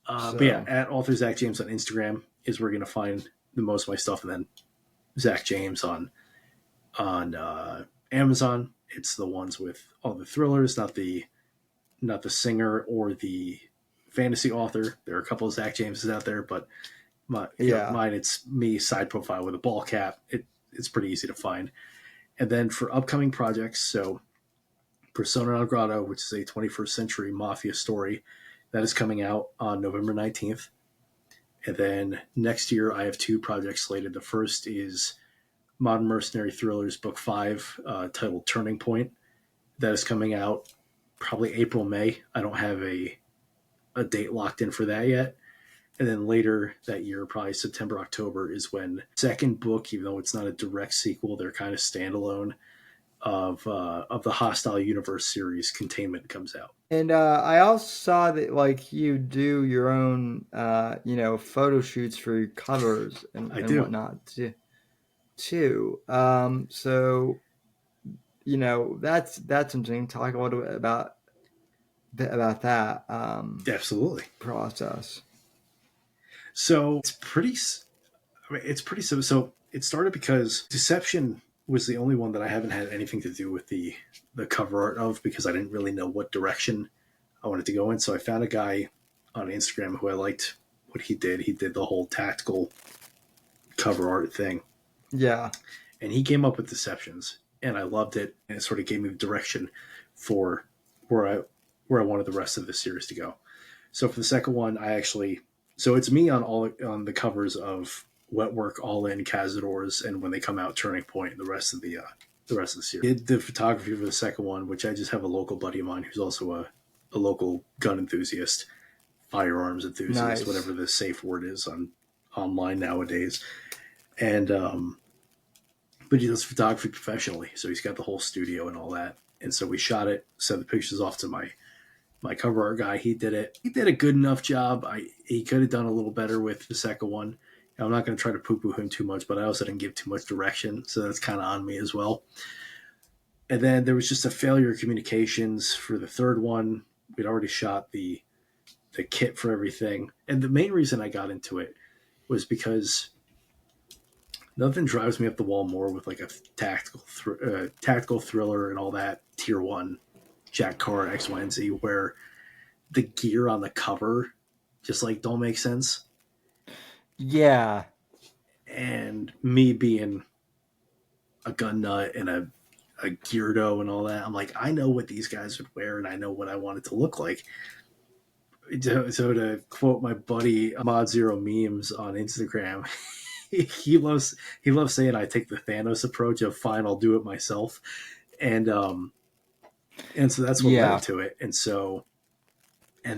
But yeah, at author Zach James on Instagram is where you're going to find the most of my stuff. And then Zach James on Amazon. It's the ones with all the thrillers, not the singer or the fantasy author. There are a couple of Zach Jameses out there, but mine, it's me, side profile with a ball cap. It's pretty easy to find. And then for upcoming projects, so Persona Non Grata, which is a 21st century mafia story, that is coming out on November 19th. And then next year, I have 2 projects slated. The first is Modern Mercenary Thrillers Book 5, titled Turning Point. That is coming out probably April, May. I don't have a date locked in for that yet. And then later that year, probably September, October, is when second book, even though it's not a direct sequel, they're kind of standalone, of the Hostile Universe series, Containment, comes out. And I also saw that like you do your own photo shoots for your covers and do. whatnot too. So that's interesting. Talk a little bit about that Absolutely. process. So it's pretty simple. So it started because Deception was the only one that I haven't had anything to do with the cover art of, because I didn't really know what direction I wanted to go in. So I found a guy on Instagram who I liked what he did. He did the whole tactical cover art thing. Yeah. And he came up with Deceptions, and I loved it. And it sort of gave me the direction for where I wanted the rest of the series to go. So for the second one, so it's me on the covers of Wetwork, All In, Cazadors, and when they come out, Turning Point, and the rest of the series. I did the photography for the second one, which I just have a local buddy of mine who's also a local gun enthusiast, firearms enthusiast, Nice. Whatever the safe word is online nowadays. And but he does photography professionally, so he's got the whole studio and all that. And so we shot it, sent the pictures off to my cover art guy. He did it. He did a good enough job. He could have done a little better with the second one. I'm not going to try to poo-poo him too much, but I also didn't give too much direction, so that's kind of on me as well. And then there was just a failure of communications for the third one. We'd already shot the kit for everything. And the main reason I got into it was because nothing drives me up the wall more with like a tactical thriller and all that, tier 1, Jack Carr, X, Y, and Z, where the gear on the cover just like don't make sense. Yeah. And me being a gun nut and a geardo and all that, I'm like, I know what these guys would wear and I know what I want it to look like. So to quote my buddy Mod Zero Memes on Instagram, he loves saying I take the Thanos approach of fine, I'll do it myself. And so that's what led to it. And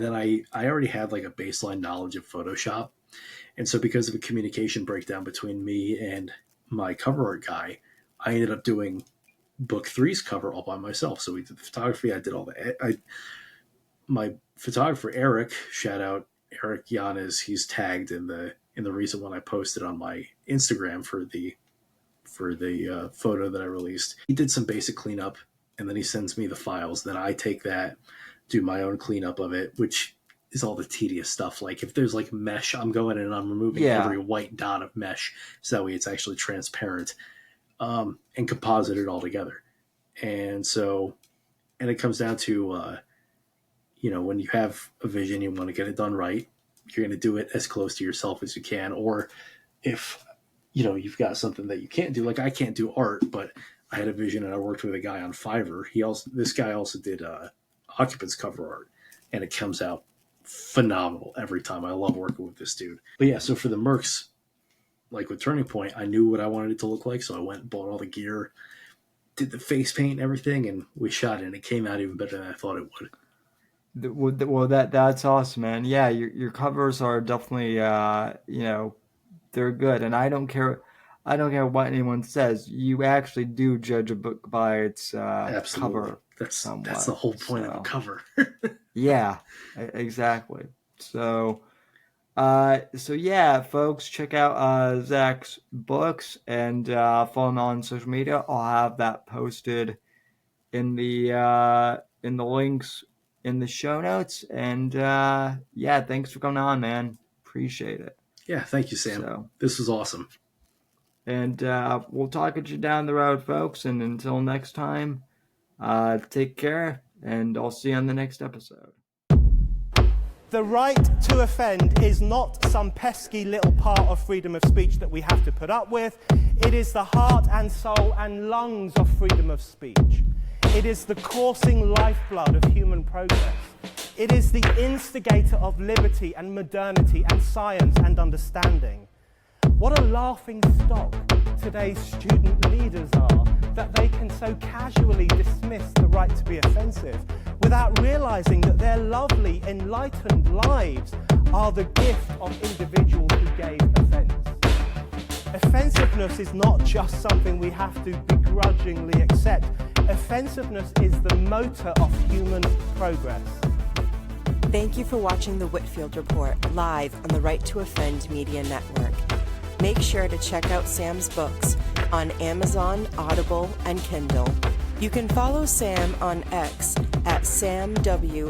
then I already had like a baseline knowledge of Photoshop. And so because of a communication breakdown between me and my cover art guy, I ended up doing book 3's cover all by myself. So we did the photography. I did all my photographer, Eric, shout out Eric Yanes. He's tagged in the recent one I posted on my Instagram for the photo that I released. He did some basic cleanup, and then he sends me the files. Then I take that, do my own cleanup of it, which is all the tedious stuff. Like if there's like mesh, I'm going in and I'm removing every white dot of mesh so that way it's actually transparent, and composite it all together. And it comes down to, when you have a vision, you want to get it done right. You're going to do it as close to yourself as you can. Or if, you've got something that you can't do, like I can't do art, but I had a vision and I worked with a guy on Fiverr. This guy also did Occupants cover art, and it comes out phenomenal every time. I love working with this dude. But yeah, so for the Mercs, like with Turning Point, I knew what I wanted it to look like, so I went and bought all the gear, did the face paint and everything, and we shot it, and it came out even better than I thought it would. Well, that's awesome, man. Yeah, your covers are definitely, they're good, and I don't care what anyone says. You actually do judge a book by its cover. That's the whole point of a cover. Yeah, exactly. So yeah, folks, check out Zach's books and follow him on social media. I'll have that posted in the links in the show notes. And yeah, thanks for coming on, man. Appreciate it. Yeah, thank you, Sam. This was awesome. And we'll talk at you down the road, folks. And until next time, take care, and I'll see you on the next episode. The right to offend is not some pesky little part of freedom of speech that we have to put up with. It is the heart and soul and lungs of freedom of speech. It is the coursing lifeblood of human progress. It is the instigator of liberty and modernity and science and understanding. What a laughing stock today's student leaders are, that they can so casually dismiss the right to be offensive without realizing that their lovely, enlightened lives are the gift of individuals who gave offense. Offensiveness is not just something we have to begrudgingly accept. Offensiveness is the motor of human progress. Thank you for watching the Whitfield Report live on the Right to Offend Media Network. Make sure to check out Sam's books on Amazon, Audible, and Kindle. You can follow Sam on X at SamW_NGC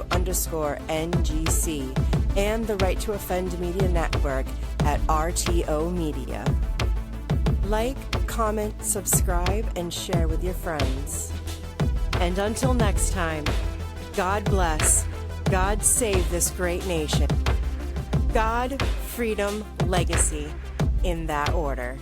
and the Right to Offend Media Network at RTO Media. Like, comment, subscribe, and share with your friends. And until next time, God bless, God save this great nation. God, freedom, legacy, in that order.